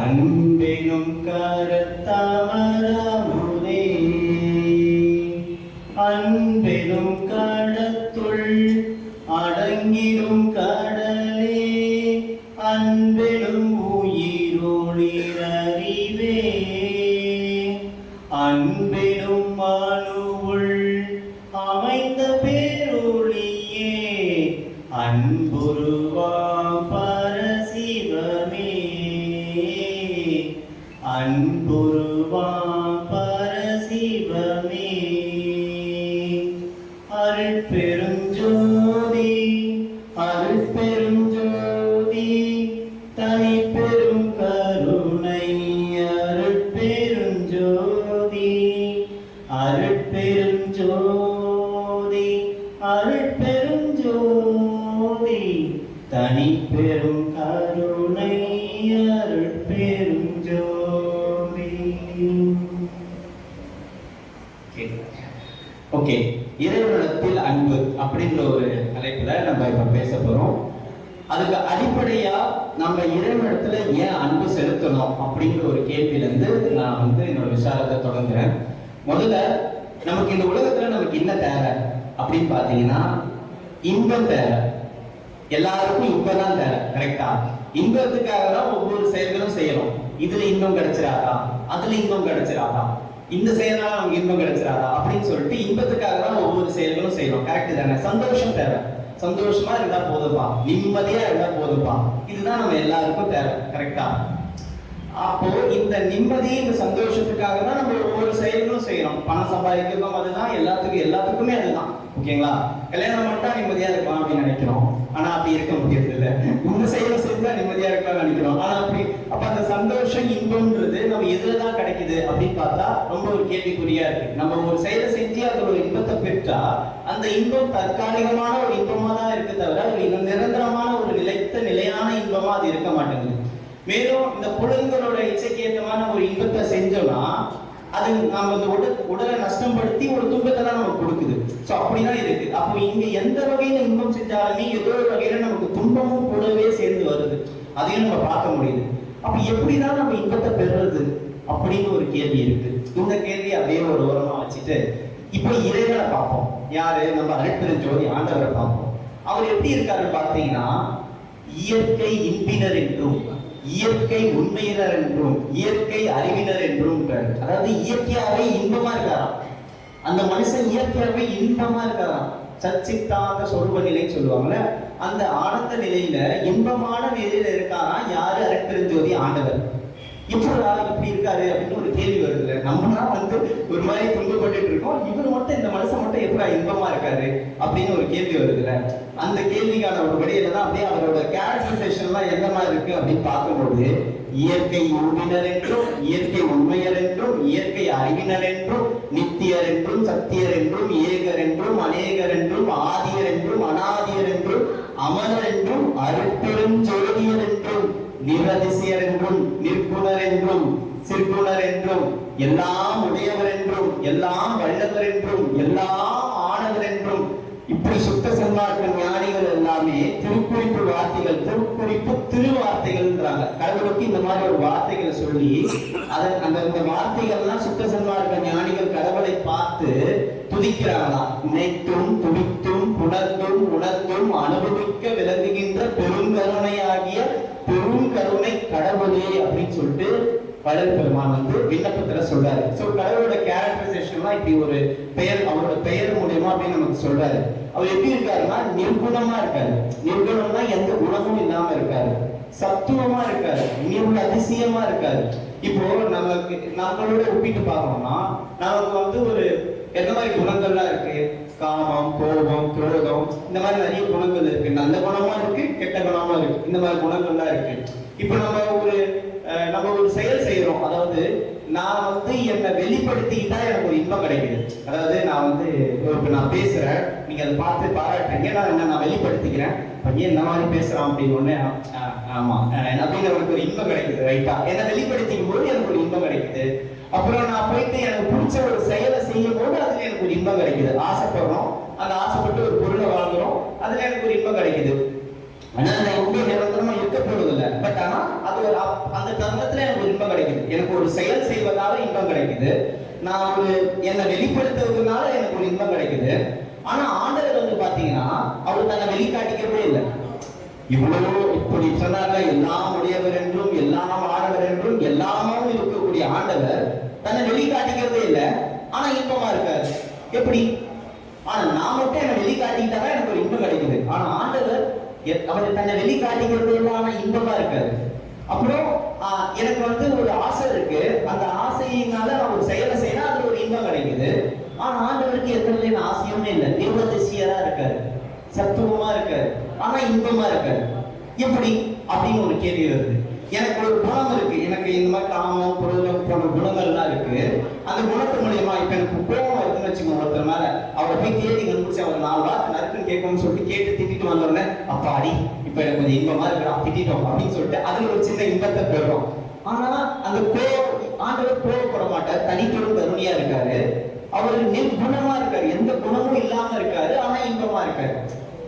Speaker 3: அன்பெனும் கரத்தமரமுதே, அன்பெனும் கடத்துள் அடங்கிடும் கடலே, அன்பெனும் உயிரொளிரறிவே, அன்பெனும் மனுவுள் அமைந்த பேரொளியே, அன்புருவாம் பரசிவமே, அன்புருவாம் பரசிவமே, நம்ம இறைவனிடத்துல ஏன் அன்பு செலுத்தணும் அப்படிங்கிற ஒரு கேள்வியில இருந்து நான் வந்து என்னோட விசாரத்தை தொடங்குறேன். முதல்ல நமக்கு இந்த உலகத்துல நமக்கு என்ன தேவை அப்படின்னு பாத்தீங்கன்னா இன்பம் தேவை. எல்லாருக்கும் இன்பம் தான் தேவை, கரெக்டா? இன்பத்துக்காக தான் ஒவ்வொரு செயல்களும் செய்யணும். இதுல இன்பம் கிடைச்சிடாதா, அதுல இன்பம் கிடைச்சிடாதா, இந்த செயலால நமக்கு இன்பம் கிடைச்சிடாதா அப்படின்னு சொல்லிட்டு இன்பத்துக்காக தான் ஒவ்வொரு செயல்களும் செய்யணும், கரெக்ட் தானே? சந்தோஷம் தேவை, சந்தோஷமா இருந்தா போதும்பா, நிம்மதியா இருந்தா போதும்பா, இதுதான் நம்ம எல்லாருக்கும் தேவை, கரெக்டா? அப்போ இந்த நிம்மதி இந்த சந்தோஷத்துக்காக தான் நம்ம ஒவ்வொரு செயல்களும் செய்யறோம். பணம் சம்பாதிக்கிறதும் அதுதான், எல்லாத்துக்குமே அதுதான், ஓகேங்களா? கல்யாணம் மட்டும் நிம்மதியா இருக்கலாம் அப்படின்னு நினைக்கிறோம், ஆனா அப்படி இருக்க முடியாது இல்ல. இந்த செயலை செஞ்சா நிம்மதியா இருக்கலாம் நினைக்கிறோம், ஆனா அப்ப அந்த சந்தோஷம் இன்பம்ன்றது நம்ம எதுலதான் கிடைக்குது அப்படின்னு பார்த்தா ரொம்ப ஒரு கேள்விக்குறியா இருக்கு. நம்ம ஒரு செயலை செஞ்சு அதுல ஒரு இன்பத்தை பெற்றா அந்த இன்பம் தற்காலிகமான ஒரு இன்பமா தான் இருக்கு தவிர ஒரு நிரந்தரமான ஒரு நிலையான இன்பமா அது இருக்க மாட்டேங்குது. மேலும் இந்த புலன்களோட இச்சைக்கு ஏற்றமான ஒரு இன்பத்தை செஞ்சோம்னா அது நம்ம இந்த உடலை நஷ்டப்படுத்தி ஒரு துன்பத்தை தான் நமக்கு கொடுக்குது. ஸோ அப்படிதான் இருக்கு. அப்போ இங்க எந்த வகையில இன்பம் செஞ்சாலுமே ஏதோ ஒரு வகையில நமக்கு துன்பமும் கூடவே சேர்ந்து வருது, அதையும் நம்ம பார்க்க முடியுது. அப்ப எப்படிதான் நம்ம இன்பத்தை பெறுறது அப்படின்னு ஒரு கேள்வி இருக்கு. இந்த கேள்வி அப்படியே ஒரு ஓரமா வச்சுட்டு இப்போ இறைவனை பார்ப்போம். யாரு? நம்ம அருட்பெருஞ்சோதி ஆண்டவரை பார்ப்போம். அவர் எப்படி இருக்காருன்னு பார்த்தீங்கன்னா இயற்கை இன்பினர் என்றும் இயற்கை உண்மையினர் என்றும் இயற்கை அறிவினர் என்றும், அதாவது இயற்கையாவே இன்பமா இருக்காராம். அந்த மனுஷன் இயற்கையாவே இன்பமா இருக்காராம். சச்சித்தாந்த சொருப நிலைன்னு சொல்லுவாங்கல்ல, அந்த ஆனந்த நிலையில இன்பமான நிலையில இருக்காராம். யாரு? அருட்பெருஞ்சோதி ஆண்டவர். இப்படா இப்படி இருக்காரு அப்படின்னு ஒரு கேள்வி வருது. நம்மனா வந்து ஒரு மாதிரி துன்பப்பட்டு இருக்கோம், இவர் மட்டும் இந்த மனுஷன் மட்டும் எப்படா இன்பமா இருக்காரு அப்படின்னு ஒரு கேள்வி வருதுல்ல. அந்த கேள்விக்கான ஒரு விடையில தான் அப்படியே அவரோட கேரக்டரைசேஷன் எல்லாம் எந்த மாதிரி இருக்கு அப்படின்னு பார்க்கும்போது இயற்கை உண்மையினர் என்றும் இயற்கை உண்மையர் என்றும் இயற்கை அறிவினர் என்றும் நித்தியர் என்றும் சத்தியர் என்றும் ஏகர் என்றும் அநேகர் என்றும் ஆதியர் என்றும் அனாதியர் என்றும் அமரர் என்றும் அருட்பெருஞ்சோதியர் என்றும் நிரதிசயர் என்றும் நிற்குணர் என்றும் சிற்குணர் என்றும் எல்லாம் உடையவர் என்றும் எல்லாம் வல்லவர் என்றும் எல்லாம் ஆனவர் என்றும் இப்படி சுத்த சன்மார்க்க ஞானிகள் எல்லாமே திருக்குறிப்பு வார்த்தைகள், திருக்குறிப்பு திருவார்த்தைகள்ன்றாங்க. கடவுளுக்கு இந்த மாதிரி ஒரு வார்த்தைகளை சொல்லி அந்த வார்த்தைகள்லாம் சுத்த சன்மார்க்க ஞானிகள் கடவுளை பார்த்து துதிக்கிறாங்களாம். நினைத்தும் துடித்தும் புணர்ந்தும் உணர்ந்தும் அனுபவிக்க விளங்குகின்ற பெருங்கருணையாகிய பெருங்கருணை கடவுளே அப்படின்னு சொல்லிட்டு வள்ளல் பெருமான் வந்து விண்ணப்பத்துல சொல்றாரு. சோ கடவுளோட கேரக்டரைசேஷன்லாம் இப்படி ஒரு பெயர், அவரோட பெயர் மூலியமா அப்படின்னு நமக்கு சொல்றாரு. அவர் எப்படி இருக்காருன்னா நிர்குணமா இருக்காரு. நிர்குணம்னா எந்த குணமும் இல்லாம இருக்காரு. சத்துவமா இருக்காரு. அதிசயமா இருக்காரு. இப்போ நம்மளோட ஒப்பிட்டு பார்க்கணும்னா நமக்கு வந்து ஒரு எந்த மாதிரி குணங்கள்லாம் இருக்கு? காமம், கோபம், குரோதம், இந்த மாதிரி நிறைய குணங்கள் இருக்கு. நல்ல குணமா இருக்கு, கெட்ட குணமா இருக்கு, இந்த மாதிரி குணங்கள்லாம் இருக்கு. இப்போ நம்ம ஒரு செயல் செய்யறோம், அதாவது நான் வந்து என்னை வெளிப்படுத்திக்கிட்டா எனக்கு ஒரு இன்பம் கிடைக்குது. அதாவது நான் வந்து இப்போ நான் பேசுறேன், நீங்க அதை பார்த்து பாராட்டுறீங்க, நான் வெளிப்படுத்திக்கிறேன், பையன் இந்த மாதிரி பேசுறான் அப்படின்னு ஒண்ணு, ஆமா அப்படின்னு எனக்கு ஒரு இன்பம் கிடைக்குது, ரைட்டா? என்னை வெளிப்படுத்திக்கும் போது எனக்கு ஒரு இன்பம் கிடைக்குது. அப்புறம் நான் போயிட்டு எனக்கு பிடிச்ச ஒரு செயலை செய்யும் போது அதுல எனக்கு ஒரு இன்பம் கிடைக்குது. ஆசைப்படுறோம், அந்த ஆசைப்பட்டு ஒரு பொருளை வாங்குறோம், அதுல எனக்கு ஒரு இன்பம் கிடைக்குது. ஆனா அந்த இன்பம் நிரந்தரமா இருக்க போறது இல்லை. பட் ஆனா அது ஒரு அந்த தருணத்துல எனக்கு ஒரு இன்பம் கிடைக்குது. எனக்கு ஒரு செயல் செய்வதால இன்பம் கிடைக்குது. நான் ஒரு என்னை வெளிப்படுத்துவதனால எனக்கு ஒரு இன்பம் கிடைக்குது. ஆனா ஆண்டவர் வந்து பாத்தீங்கன்னா அவர் தன்னை வெளிக்காட்டிக்கவே இல்லை. இவ்வளவு இப்படி சொன்னார்ல, எல்லாம் உடையவர் என்றும் எல்லாம் ஆண்டவர் என்றும் எல்லாமும் இருக்கக்கூடிய ஆண்டவர் தன்னை வெளிக்காட்டிக்கிறதே இல்லை, ஆனா இன்பமா இருக்காரு. எப்படி? ஆனா நான் மட்டும் என்னை வெளிக்காட்டிக்கிட்டாதான் எனக்கு ஒரு இன்பம் கிடைக்குது. ஆனா ஆண்டவர் அவர் தன்னை வெளிக்காட்டிக்கிறது இல்லை, ஆனா இன்பமா இருக்காரு. அப்புறம் எனக்கு வந்து ஒரு ஆசை இருக்கு, அந்த ஆசையினால நான் ஒரு செயலை செய்யணும், அதுல ஒரு இன்பம் கிடைக்குது. ஆனா ஆண்டவருக்கு எத்தனை ஆசையுமே இல்லை, நிர்வதிசியரா இருக்காரு, சத்துவமா இருக்காரு, ஆனா இன்பமா இருக்காரு. எப்படி அப்படின்னு ஒரு கேள்வி வருது. எனக்கு ஒரு குணம் இருக்கு, எனக்கு இந்த மாதிரி காமம், பொருள் போன்ற குணங்கள்லாம் இருக்கு. அந்த குணத்து மூலியமா இப்ப எனக்கு கோபம் இருக்குன்னு வச்சுக்கோங்க, ஒருத்தர் மேல அவரை போய் தேடி கண்டுபிடிச்சு அவர் 4 வார்த்தை நறுக்குன்னு கேட்கணும்னு சொல்லிட்டு கேட்டு திட்டிட்டு வந்தோடனே அப்பா அடி இப்ப எனக்கு கொஞ்சம் இன்பமா இருக்கிறா, திட்டோம் அப்படின்னு சொல்லிட்டு அதுல ஒரு சின்ன இன்பத்தை பெறுறோம். ஆனா அந்த ஆண்டவர் கோபப்பட மாட்டார், தனிப்பெரும் கருணையா இருக்காரு. அவர் நிர்குணமா இருக்காரு, எந்த குணமும் இல்லாம இருக்காரு, ஆனா இன்பமா இருக்காரு.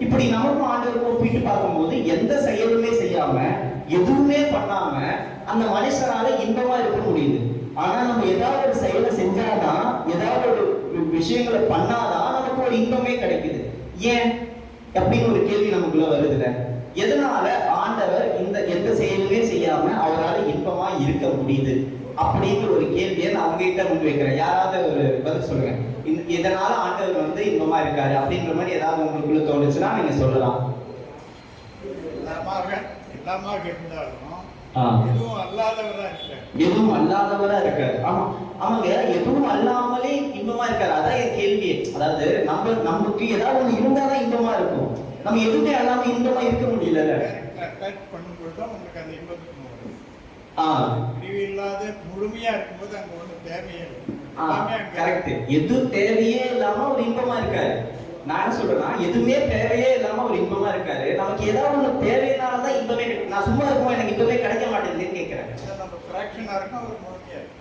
Speaker 4: இப்படி நமக்கும் ஆண்டவருக்கும் ஒப்பிட்டு பார்க்கும்போது எந்த செயலுமே செய்யாம எதுவுமே பண்ணாம அந்த மனுஷனால இன்பமா இருக்க முடியுது. ஆனா நம்ம ஏதாவது ஒரு செயலை செஞ்சாதான், ஏதாவது ஒரு விஷயங்களை பண்ணாதான் நமக்கு ஒரு இன்பமே கிடைக்குது. ஏன் அப்படின்னு ஒரு கேள்வி நமக்குள்ள வருதுல. எதனால ஆண்டவர் இந்த எந்த செயலுமே செய்யாம அவரால் இன்பமா இருக்க முடியுது அப்படிங்கிற ஒரு கேள்வியை நான் உங்ககிட்ட முன் வைக்கிறேன். யாராவது ஒரு பதில் சொல்லுங்க. இதனால ஆண்டவர் வந்து இன்பமா இருக்காரு அப்படின்ற மாதிரி ஏதாவது உங்களுக்குள்ள தோணுச்சுன்னா நீங்க சொல்லலாம்.
Speaker 5: எதுவும் அல்லாதவரா இருக்காரு.
Speaker 4: எதுவும் அல்லாதவரா இருக்காரு. ஆமா அவங்க எதுவும் அல்லாமலே இன்பமா இருக்காரு. அதான் என் கேள்வி. அதாவது நமக்கு ஏதாவது ஒண்ணு இருந்தாதான் இன்பமா இருக்கும். நம்ம எதுவுமே அல்லாம இன்பமா இருக்க முடியல.
Speaker 5: பண்ணும்போது தான் உங்களுக்கு அந்த இன்பத்துக்கு வரும். பிரிவு இல்லாத முழுமையா இருக்கும்போது அங்க ஒண்ணு தேவையே இல்லை.
Speaker 4: கரெக்ட். எது தேவையே இல்லாம ஒரு இன்பமா இருக்காரு. நான் என்ன சொல்றேன்னா, எதுவுமே தேவையே இல்லாம ஒரு இன்பமா இருக்காரு. நமக்கு ஏதாவது ஒண்ணு தேவையினாலதான் இன்பமே. நான் சும்மா இருக்கும் எனக்கு இன்பமே கிடைக்க மாட்டேங்குதுன்னு கேட்கிறேன்.
Speaker 5: நம்ம ஃபிராக்ஷனா இருக்கும் அவர் முழுமையா இருக்கு.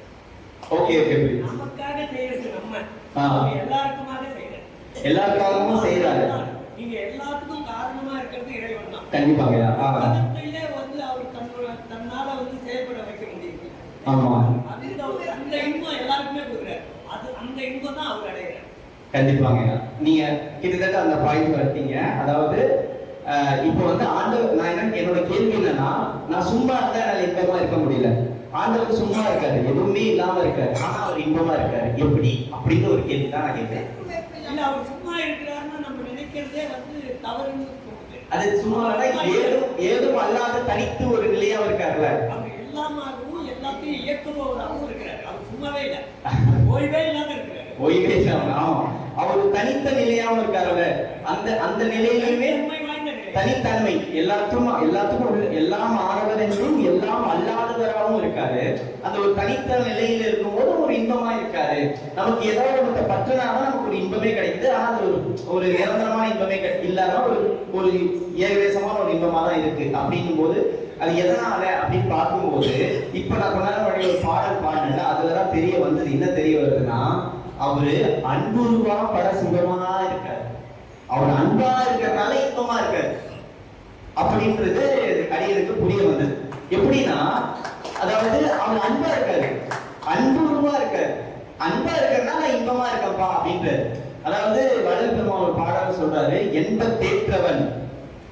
Speaker 4: Okay okay.
Speaker 1: நமக்காக செய்யறது நம்ம எல்லாருக்குமாக செய்யறது.
Speaker 4: எல்லாருக்காகவும் செய்யறாரு.
Speaker 1: நீங்க எல்லாத்துக்கும் காரணமா இருக்கிறது இறைவன் தான்.
Speaker 4: கண்டிப்பாங்க.
Speaker 1: உலகத்திலே வந்து அவர் தன்னால வந்து செயல்பட வைக்க முடியும்.
Speaker 4: ஆமா.
Speaker 1: அந்த இன்பம் எல்லாருக்குமே கொடுக்குறாரு. அந்த இன்பம் தான் அவர் அடையிறாரு.
Speaker 4: கண்டிப்பாங்க. நீங்க கிட்டத்தட்ட அந்த பாயிண்ட் வரட்டீங்க. அதாவது இப்போ வந்து ஆண்டவர், நான் என்னோட கேள்வி என்னன்னா, நான் சும்மா இருந்தா என்னால இன்பமா இருக்க முடியல. ஆண்டவர் சும்மா இருக்காரு, எதுவுமே இல்லாம இருக்காரு, ஆனா அவர் இன்பமா இருக்காரு. எப்படி அப்படின்னு ஒரு கேள்வி தான் நான் கேட்கிறேன்.
Speaker 1: இல்ல, அவர் சும்மா இருக்கிறாருன்னா நம்ம நினைக்கிறதே வந்து தவறுன்னு தோணுது.
Speaker 4: அது சும்மா ஏதும் அல்லாத தனித்து ஒரு நிலையா இருக்காருல்ல.
Speaker 1: அவர் எல்லாமாகவும் எல்லாத்தையும் இயக்குபவராகவும் இருக்கிறாரு. அவர் சும்மாவே இல்லை, ஓய்வே இல்லாம இருக்கிறாரு.
Speaker 4: ஓய்வே இல்லாம. ஆமா, அவர் தனித்த நிலையாவும் இருக்காருல்ல. அந்த நிலையிலுமே தனித்தன்மை, எல்லாத்துக்கும் எல்லாம் ஆனவர் என்றும் எல்லாம் அல்லாதவராகவும் இருக்காரு. அந்த ஒரு தனித்த நிலையில இருக்கும்போது ஒரு இன்பமா இருக்காரு. நமக்கு ஏதாவது ஒரு பற்றுனாதான் நமக்கு ஒரு இன்பமே கிடைக்குது. ஆனா அது ஒரு நிரந்தரமான இன்பமே இல்லாம ஒரு ஏகதேசமான ஒரு இன்பமா தான் இருக்கு. அப்படிங்கும் போது அது எதனால அப்படின்னு பார்க்கும்போது, இப்ப நான் கொஞ்ச நேரம் முன்னாடி ஒரு பாடல் பாடினேன். அதுலதான் தெரிய வந்தது. என்ன தெரிய வருதுன்னா, அவரு அன்புருவா பரசுகமா இருக்காரு. அவர் அன்பா இருக்கிறதுனால இன்பமா இருக்காரு அப்படின்றது அடியனுக்கு புரிய வந்தது. எப்படின்னா, அதாவது அவர் அன்பா இருக்காரு, அன்புருவா இருக்காரு. அன்பா இருக்கிறதுனால இன்பமா இருக்கப்பா அப்படின்றாரு. அதாவது வள்ளல் பெருமாள் ஒரு பாடல் சொல்றாரு, என்ப தேற்றவன்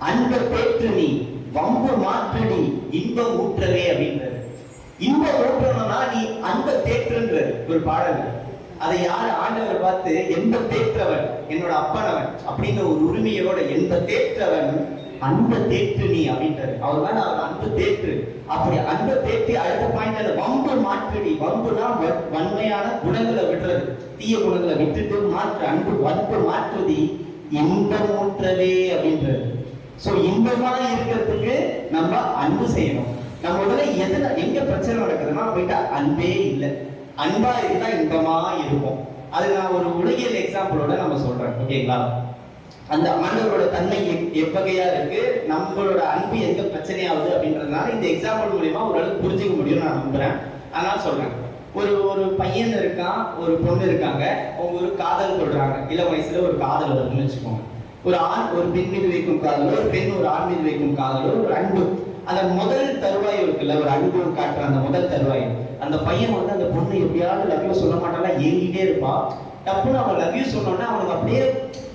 Speaker 4: அன்ப தேற்று நீ வம்பு மாற்றடி இன்பம் ஊற்றவே அப்படின்றாரு. இன்பம் ஊற்றணும்னா நீ அன்ப தேற்றுன்றாரு ஒரு பாடல். அதை யாரு ஆண்டவர் பார்த்து, எந்த தேற்றவன் என்னோட அப்பனவன் அப்படின்ற ஒரு உரிமையோட, எந்த தேற்றவன் அன்ப தேற்று நீ அப்படின்றாரு. அவர் தான் அவர் அன்பு தேற்று. அப்படி அன்பை தேற்றி அடுத்த பாயிண்ட் அந்த வம்பு மாற்றடி. வம்புனா வன்மையான குணங்களை விடுறது, தீய குணங்களை விட்டுட்டு மாற்று. வன்பு மாற்றுதி இன்பம் ஊற்றவே அப்படின்றது. சோ இன்பமா இருக்கிறதுக்கு நம்ம அன்பு செய்யணும். நம்ம உடனே எங்க பிரச்சனை நடக்குதுன்னா, போயிட்டா அன்பே இல்லை. அன்பா இருந்தா இன்பமா இருக்கும். அது நான் ஒரு உலகியல் எக்ஸாம்பிளோட நம்ம சொல்றேன். ஓகேங்களா? அந்த ஆண்டவரோட தன்மை எவ்வகையா இருக்கு, நம்மளோட அன்பு எங்க பிரச்சனையாகுது அப்படின்றதுனால இந்த எக்ஸாம்பிள் மூலியமா ஓரளவுக்கு புரிஞ்சுக்க முடியும்னு நான் நம்புறேன். அதனால சொல்றேன். ஒரு பையன் இருக்கான், ஒரு பொண்ணு இருக்காங்க. அவங்க ஒரு காதல் சொல்றாங்க. இளம் வயசுல ஒரு காதல் வருதுன்னு வச்சுக்கோங்க. ஒரு ஆண் ஒரு பெண் மீது வைக்கும் காதலோ, ஒரு பெண் ஒரு ஆண் மீது வைக்கும் காதலோ, ஒரு அன்பு. அந்த முதல் தருவாய் இருக்குல்ல, ஒரு அன்பு காட்டுற அந்த முதல் தருவாய், அந்த பையன் வந்து அந்த பொண்ணு எப்படியாவது லவ் யூ சொல்ல மாட்டானா, ஏங்கிட்டே இருப்பான். டப்புன்னு அவன் லவ் யூ சொன்னோன்னா அவனுக்கு அப்படியே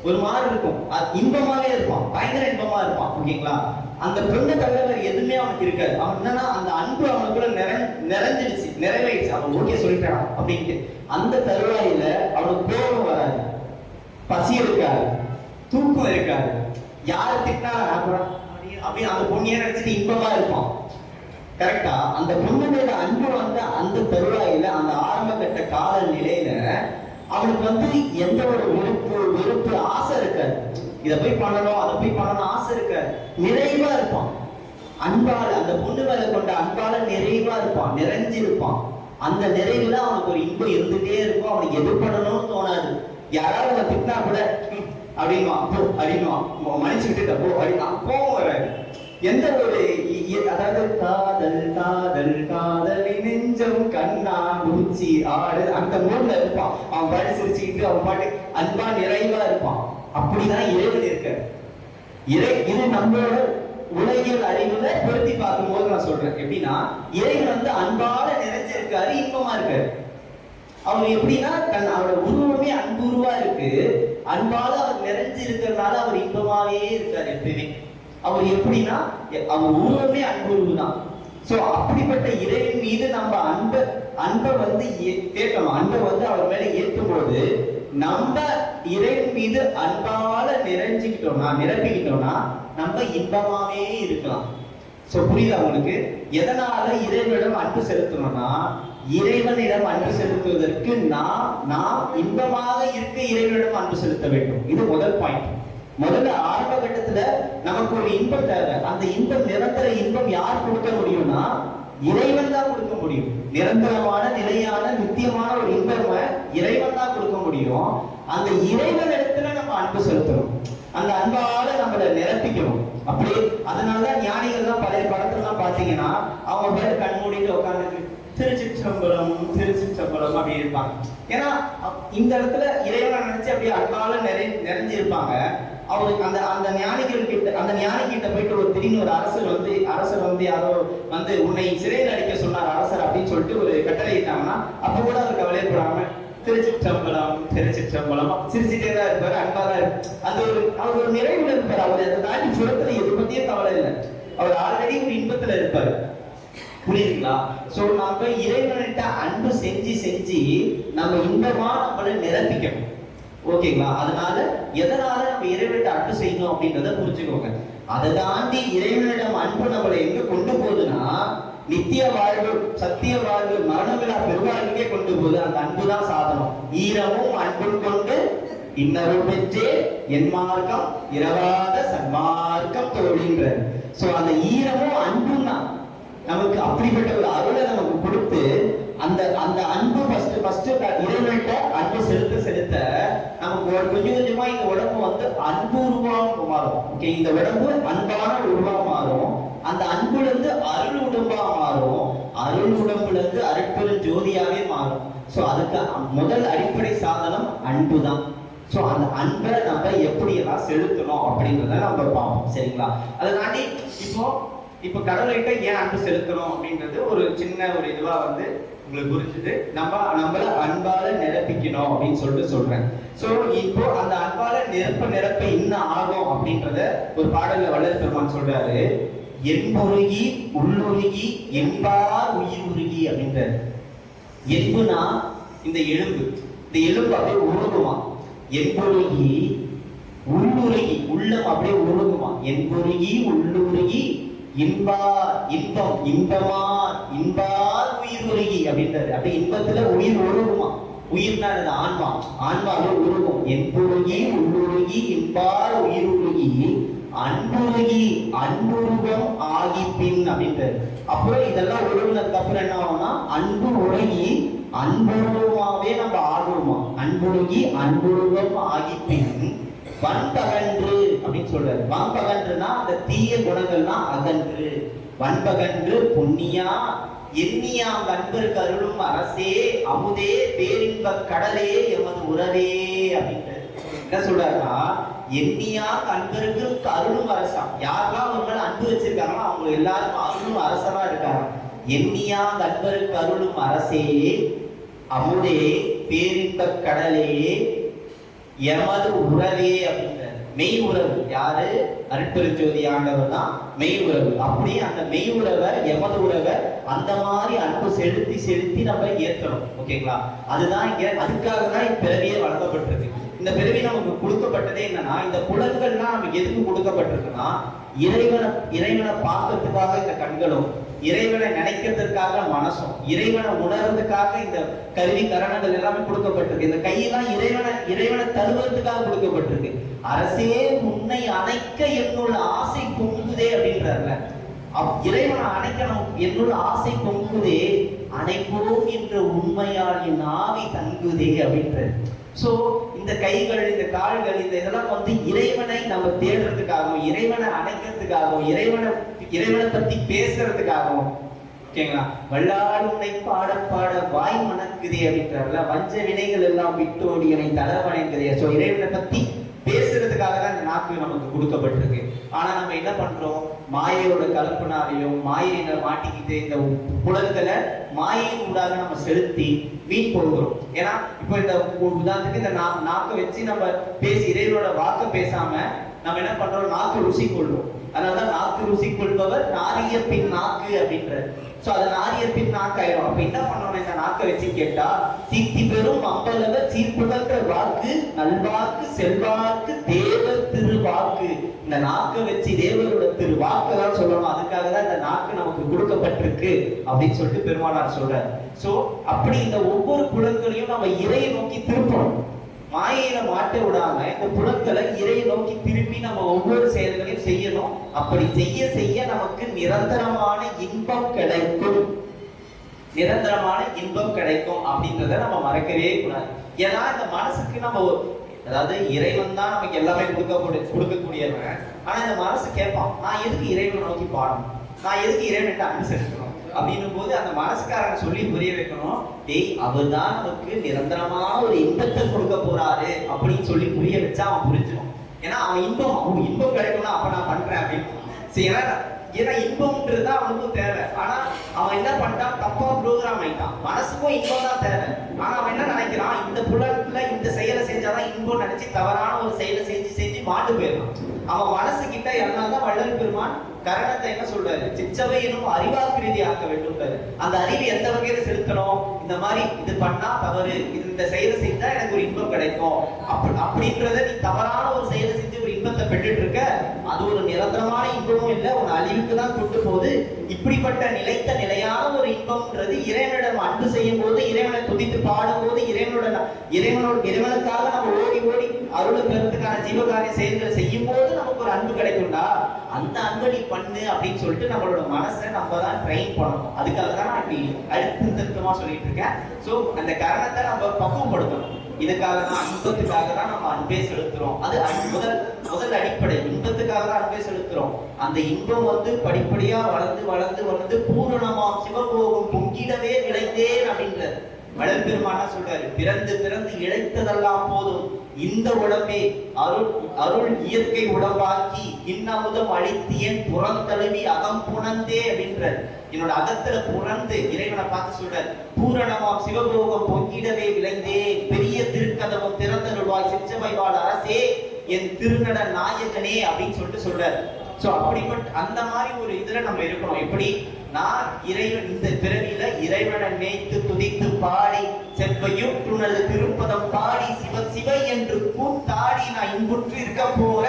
Speaker 4: ஒரு மாதிரி இருக்கும், இன்பமாவே இருப்பான், பயங்கர இன்பமா இருப்பான். ஓகேங்களா? அந்த பெண்ணை தவிர எதுவுமே அவனுக்கு இருக்காது. அவன் என்னன்னா, அந்த அன்பு அவனுக்குள்ள நிறைஞ்சிடுச்சு, நிறைவேறிச்சு. அவன் ஓகே சொல்லிட்டான் அப்படின்ட்டு. அந்த தருவாயில அவனுக்கு கோபம் வராது, பசி இருக்காது, தூக்கம் இருக்காது. யாரை திட்டா அப்படின்னு அந்த பொண்ணையே நினைச்சிட்டு இன்பமா இருப்பான். கரெக்டா? அந்த பொண்ணோட அன்பு வந்து அந்த தருவாயில, அந்த ஆரம்ப கட்ட கால நிலையில அவனுக்கு வந்து எந்த ஒரு வெறுப்பு ஆசை இருக்காது. இதை போய் பண்ணணும், அதை போய் பண்ணணும் ஆசை இருக்காது. நிறைவா இருப்பான். அன்பால, அந்த பொண்ணு மேல கொண்ட அன்பால நிறைவா இருப்பான், நிறைஞ்சிருப்பான். அந்த நிறைவுல அவனுக்கு ஒரு இன்பம் இருந்துட்டே இருக்கும். அவனுக்கு எது பண்ணணும்னு தோணாது. யாராவது அவன் திட்டினா கூட அப்படின்வான், போ அப்படின்வான், மன்னிச்சு விட்டு போ அப்படின்னா கோவம் வராது. எந்த ஒரு அதாவது காதல் காதல் காதலி நெஞ்சம் கண்ணா பூச்சி ஆடு அந்த மூட்ல இருப்பான். அவன் பாட்டு சிரிச்சுக்கிட்டு அவன் பாட்டு அன்பா நிறைவா இருப்பான். அப்படிதான் இறைவன் இருக்க. இது நம்மளோட உலகியல் அறிவுல பொருத்தி பார்க்கும்போது நான் சொல்றேன். எப்படின்னா இறைவன் வந்து அன்பால நிறைஞ்சிருக்காரு, இன்பமா இருக்காரு. அவர் எப்படின்னா அவரோட உருவமே அன்புருவா இருக்கு. அன்பால அவர் நிறைஞ்சு இருக்கிறதுனால அவர் இன்பமாவே இருக்காரு எப்பயுமே. அவர் எப்படின்னா அவர் உருவமே அன்புருவு தான். சோ அப்படிப்பட்ட இறைவன் மீது நம்ம அன்பை வந்து கேட்கணும். அன்பை வந்து அவர் மேல ஏற்றும் போது நம்ம இறைவன் மீது அன்பால நிரப்பிக்கிட்டோம்னா நம்ம இன்பமாவே இருக்கலாம். சோ புரியுதா உங்களுக்கு? எதனால இறைவனிடம் அன்பு செலுத்தணும்னா, இறைவனிடம் அன்பு செலுத்துவதற்கு நாம் இன்பமாக இருக்க இறைவனிடம் அன்பு செலுத்த வேண்டும். இது முதல் பாயிண்ட். முதல்ல ஆரம்ப கட்டத்துல நமக்கு ஒரு இன்பம் தேவை. அந்த இன்பம், நிரந்தர இன்பம் யார் கொடுக்க முடியும்னா இறைவன் தான் கொடுக்க முடியும். நிரந்தரமான, நிலையான, நித்தியமான ஒரு இன்பம் இறைவன் தான் கொடுக்க முடியும். அந்த இறைவன் இடத்துல நம்ம அன்பு செலுத்தணும். அந்த அன்பால நம்மளை நிரப்பிக்கணும். அப்படியே அதனாலதான் ஞானிகள் தான் பழைய படத்துல பாத்தீங்கன்னா அவங்க பேர் கண் மூடிட்டு உட்கார்ந்து திருச்சிற்றம்பலம் திருச்சிற்றம்பலம் அப்படி இருப்பாங்க. ஏன்னா இந்த இடத்துல இறைவனை நினைச்சு அப்படியே அன்பால நிறைஞ்சிருப்பாங்க. அவருக்கு அந்த ஞானிகள் கிட்ட, அந்த ஞானி கிட்ட போயிட்டு ஒரு திடீர்னு ஒரு அரசர் வந்து யாரோ வந்து உன்னை சிறையில் அடிக்க சொன்னார் அரசர் அப்படின்னு சொல்லிட்டு ஒரு கட்டளை இட்டாங்கன்னா அப்ப கூட அவர் கவலைப்படாம திருச்சிற்றம்பலம் திருச்சிற்றம்பலம் சிரிச்சுட்டே தான் இருப்பாரு, அன்பா தான் இருப்பாரு. அந்த அவர் ஒரு நிறைவுல இருப்பாரு. அவர் அதை தாண்டி சுரத்துல எது பத்தியே கவலை இல்லை. அவர் ஆல்ரெடி ஒரு இன்பத்துல இருப்பாரு. புரியுதுங்களா? சோ நம்ம இறைவன்கிட்ட அன்பு செஞ்சு நம்ம இன்பமா நம்மளை நிரப்பிக்கணும். ஓகேங்களா? அதனால எதனால நம்ம இறைவன்கிட்ட அன்பு செய்யணும் அப்படின்றத புரிஞ்சுக்கோங்க. அதை தாண்டி இறைவனிடம் அன்பு நம்மளை எங்க கொண்டு போகுதுன்னா நித்திய வாழ்வு, சத்திய வாழ்வு, மரணமில்லா பெருவாழ்வுக்கே கொண்டு போகுது. அந்த அன்புதான் சாதனம். ஈரமும் அன்பும் கொண்டு இன்னரும் பெற்றே என் மார்க்கம் இரவாத சன்மார்க்கம் தோழின்ற. சோ அந்த ஈரமும் அன்பும் தான் நமக்கு அப்படிப்பட்ட ஒரு அருளை நமக்கு கொடுத்து அந்த அன்பு ஃபர்ஸ்ட் இறைவன்கிட்ட அன்பு செலுத்த நமக்கு கொஞ்சம் கொஞ்சமா இந்த உடம்பு வந்து அன்பு உருவாக மாறும். ஓகே, இந்த உடம்பு அன்பான உருவா மாறும். அந்த அன்புல இருந்து அருள் உடம்பா மாறும். அருள் உடம்புல இருந்து அருட்பெரும் ஜோதியாவே மாறும். சோ அதுக்கு முதல் அடிப்படை சாதனம் அன்பு தான். சோ அந்த அன்பை நம்ம எப்படி எல்லாம் செலுத்தணும் அப்படின்றத நம்ம பார்ப்போம். சரிங்களா? அதை தாண்டி இப்போ கடவுள்கிட்ட ஏன் அன்பு செலுத்தணும் அப்படின்றது ஒரு சின்ன ஒரு இதுவா வந்து உங்களுக்கு புரிஞ்சுது. நம்மள அன்பால நிரப்பிக்கணும் அப்படின்னு சொல்றேன். சோ இப்போ அந்த அன்பால நிரப்ப இன்னும் ஆகும் அப்படின்றத ஒரு பாடல்ல வள்ளல் பெருமான் சொல்றாரு. என்புருகி உள்ளுருகி என்பார் உயிர் உருகி அப்படின்றாரு. என்புனா இந்த எலும்பு அப்படியே உருகுமா. என்புருகி உள்ளுருகி, உள்ளம் அப்படியே உருகுமா. என்புருகி உள்ளுருகி இன்பமார் உயிர் உருகி அப்படின்றது. அப்படியே இன்பத்துல உயிர் உருகுமா. உயிர்னா ஆன்மாவே உருகும். என்புருகி உள்ளுருகி இன்பார் உயிர் உருகி அன்புருகம் ஆகி பின் அப்படின்றது. அப்புறம் இதெல்லாம் உருகுனதுக்கு அப்புறம் என்ன ஆகும்னா அன்பு உருகி அன்புருவமாவே நம்ம ஆகுமா. அன்புருகி அன்புருவம் ஆகி பின் வன்பகன்று அப்படின்னு சொல்றாரு. வன்பகன்றுனா அந்த தீய குணங்கள்லாம் அகன்று. வன்பகன்று பொன்னியா எண்ணியா அன்பருக்கு அருளும் அரசே அமுதே பேரின்ப கடலே எமது உறவே அப்படின்ட்டு என்ன சொல்றாருன்னா, எண்ணியா அன்பருக்கு அருளும் அரசா. யாரெல்லாம் ஒரு மேல அன்பு வச்சிருக்காங்களோ அவங்க எல்லாருக்கும் அருளும் அரசனா இருக்காங்க. எண்ணியா அன்பருக்கு அருளும் அரசே அமுதே பேரின்ப கடலே எமது உறவே அப்படின்ற மெய் உறவு. யாரு? அருட்பெருஞ்சோதி ஆண்டவர் தான் மெய் உறவு. அப்படி அந்த மெய் உறவை, எமது உறவை அந்த மாதிரி அன்பு செலுத்தி நம்ம ஏற்கணும். ஓகேங்களா? அதுதான் இங்க, அதுக்காக தான் இந்த பிறவியே வழங்கப்பட்டிருக்கு. இந்த பிறவி நமக்கு கொடுக்கப்பட்டதே என்னன்னா, இந்த புலன்கள்லாம் நமக்கு எதுக்கு கொடுக்கப்பட்டிருக்குன்னா இறைவனை பார்க்கறதுக்காக இந்த கண்களும், இறைவனை நினைக்கிறதுக்காக மனசும், இறைவனை உணர்றதுக்காக இந்த கருவி கரணங்கள் எல்லாமே கொடுக்கப்பட்டிருக்கு. இந்த கையெல்லாம் இறைவனை தருவதற்காக கொடுக்கப்பட்டிருக்கு. அரசே உன்னை அணைக்க என்னுள்ள ஆசை பொங்குதே அப்படின்றார்ல. இறைவனை அணைக்கணும், என்னுள்ள ஆசை பொங்குதே, அணைப்போம் என்ற உண்மையால் என் ஆவி தங்குதே அப்படின்றார். சோ இந்த கைகள், இந்த கால்கள், இதெல்லாம் வந்து இறைவனை நம்ம தேடுறதுக்காகவும், இறைவனை அணைக்கிறதுக்காகவும், இறைவனை பத்தி பேசுறதுக்காகவும். ஓகேங்களா? வல்லாடுனை பாட பாட வாய் மணக்குதே அப்படின்றாருல. வஞ்ச வினைகள் எல்லாம் விட்டோடி என்னை தளவணைக்குதே. சோ இறைவனை பத்தி பேசுறதுக்காக தான் இந்த நாக்கு நமக்கு கொடுக்கப்பட்டிருக்கு.
Speaker 3: ஆனா நம்ம என்ன பண்றோம், மாயையோட கலப்பினாலையும் மாயையில மாட்டிக்கிட்டு இந்த புலன்களை மாயை ஊடாக நம்ம செலுத்தி வீண் போகிறோம். ஏன்னா இப்போ இந்த உதாரணத்துக்கு இந்த நாக்கை வச்சு நம்ம பேசி இறைவனோட வாக்க பேசாம நம்ம என்ன பண்றோம், நாக்கு ருசி கொள்றோம். அதனாலதான் நாக்கு ருசி கொள்பவர் நாரிய பின் நாக்கு அப்படின்றாரு. சோ அது நாரிய பின் நாக்காயிரும். அப்ப என்ன பண்ணணும், இந்த நாக்கை வச்சு கேட்டா, சீத்தி பெரும் அம்பலவ சீர்புகழ்ற வாக்கு நல்வாக்கு செல்வாக்கு தேவ திருவாக்கு. இந்த நாக்கை வச்சு தேவரோட திரு வாக்கு தான் சொல்லணும். அதுக்காக தான் இந்த நாக்கு நமக்கு கொடுக்கப்பட்டிருக்கு அப்படின்னு சொல்லிட்டு பெருமானார் சொல்றாரு. சோ அப்படி இந்த ஒவ்வொரு புலன்களையும் நம்ம இறையை நோக்கி திருப்பணும். மாயையில மாட்ட விடாம இந்த புலன்களை இறையை நோக்கி திருப்பி நம்ம ஒவ்வொரு செயல்களையும் செய்யணும். அப்படி செய்ய செய்ய நமக்கு நிரந்தரமான இன்பம் கிடைக்கும். நிரந்தரமான இன்பம் கிடைக்கும் அப்படின்றத நம்ம மறக்கவே கூடாது. ஏன்னா இந்த மனசுக்கு நம்ம அதாவது இறைவன் தான் நமக்கு எல்லாமே கொடுக்கக்கூடியவன். ஆனா இந்த மனசு கேட்பான், நான் எதுக்கு இறைவனை நோக்கி பாடணும், நான் எதுக்கு இறைவன்கிட்ட அன்பு செலுத்தணும் அப்படின்னும் போது அந்த மனசுக்காரன் சொல்லி புரிய வைக்கணும், டேய் அவர் தான் நமக்கு நிரந்தரமா ஒரு இன்பத்தை கொடுக்க போறாரு அப்படின்னு சொல்லி புரிய வச்சா அவன் புரிஞ்சிடும். ஏன்னா அவன் இன்பம் கிடைக்கும்னா அப்ப நான் பண்றேன் அப்படின்னு. சரி, ஏன்னா இன்பம்ன்றது அவனுக்கும் தேவை. ஆனா அவன் என்ன பண்ணிட்டான், தப்பா ப்ரோக்ராம் ஆயிட்டான். மனசுக்கும் இன்பம் தான் தேவை. ஆனா அவன் என்ன நினைக்கிறான், இந்த புலன்ல இந்த செயலை செஞ்சாதான் இன்பம் நினைச்சு தவறான ஒரு செயலை செஞ்சு மாட்டு போயிடறான். அவன் மனசு கிட்ட எல்லாம் வள்ளல் பெருமான் கரணத்தை என்ன சொல்றாரு, சிச்சவை எனும் அறிவாக்கிருதி ஆக்க வேண்டும். அந்த அறிவு எந்த வகையில செலுத்தணும், இந்த மாதிரி இது பண்ணா தவறு, இந்த செயலை செஞ்சா எனக்கு ஒரு இன்பம் கிடைக்கும் அப்படின்றத நீ தவறான ஒரு செயலை செஞ்சு ஒரு இன்பத்தை பெற்றுட்டு இருக்க, அது ஒரு நிரந்தரமான இன்பமும் இல்லை, ஒரு அழிவுக்கு தான் கொண்டு போகுது. இப்படிப்பட்ட நிலைத்த நிலையான ஒரு இன்பம்ன்றது இறைவனிடம் அன்பு செய்யும் போது, இறைவனை துதித்து பாடும் போது, இறைவனுக்காக நம்ம ஓடி ஓடி அருளை பெறத்துக்கான ஜீவகாரிய செயல்களை செய்யும் போது நமக்கு ஒரு அன்பு கிடைக்கும்டா. அந்த அன்பை நீ பண்ணு அப்படின்னு சொல்லிட்டு நம்மளோட மனசை நம்ம தான் ட்ரெயின் பண்ணணும். அதுக்காக தான் நான் இப்படி அடுத்த திருத்தமா சொல்லிட்டு இருக்கேன். ஸோ அந்த காரணத்தை நம்ம பக்குவப்படுத்தணும். இதுக்காக தான், இன்பத்துக்காக தான் நம்ம அன்பே செலுத்துறோம். அது முதல் அடிப்படை. இன்பத்துக்காக தான் அன்பே செலுத்துறோம். அந்த இன்பம் படிப்படியா வளர்ந்து பூரணமாம் சிவபோகம் பொங்கிடவே விளைந்தேன் அப்படின்றது வள்ளல் பெருமானா சொல்றாரு. பிறந்து இழைத்ததெல்லாம் போதும், இந்த உடம்பே அருள் இயற்கை உடம்பாக்கி இன்னமுதம் அழித்தியன் புறந்தழுவி அகம் புணர்ந்தே அப்படின்றார். என்னோட அகத்துல புணர்ந்து இறைவனை பார்த்து சொல்றார், பூரணமாம் சிவபோகம் பொங்கிடவே விளைந்தே பெரிய திருக்கதவம் திறந்தருள்வாய் சிற்றமைவாள் அரசே என் திருநட நாயகனே அப்படின்னு சொல்லிட்டு சொல்றாரு. சோ அப்படிப்பட்ட அந்த மாதிரி ஒரு இதுல நம்ம இருக்கணும். எப்படி நான் இறைவன் இந்த பிறவியில இறைவனை நினைத்து துதித்து பாடி செவ்வையும் துணது திருப்பதம் பாடி சிவ சிவ என்று கூத்தாடி நான் இன்புற்று இருக்க போற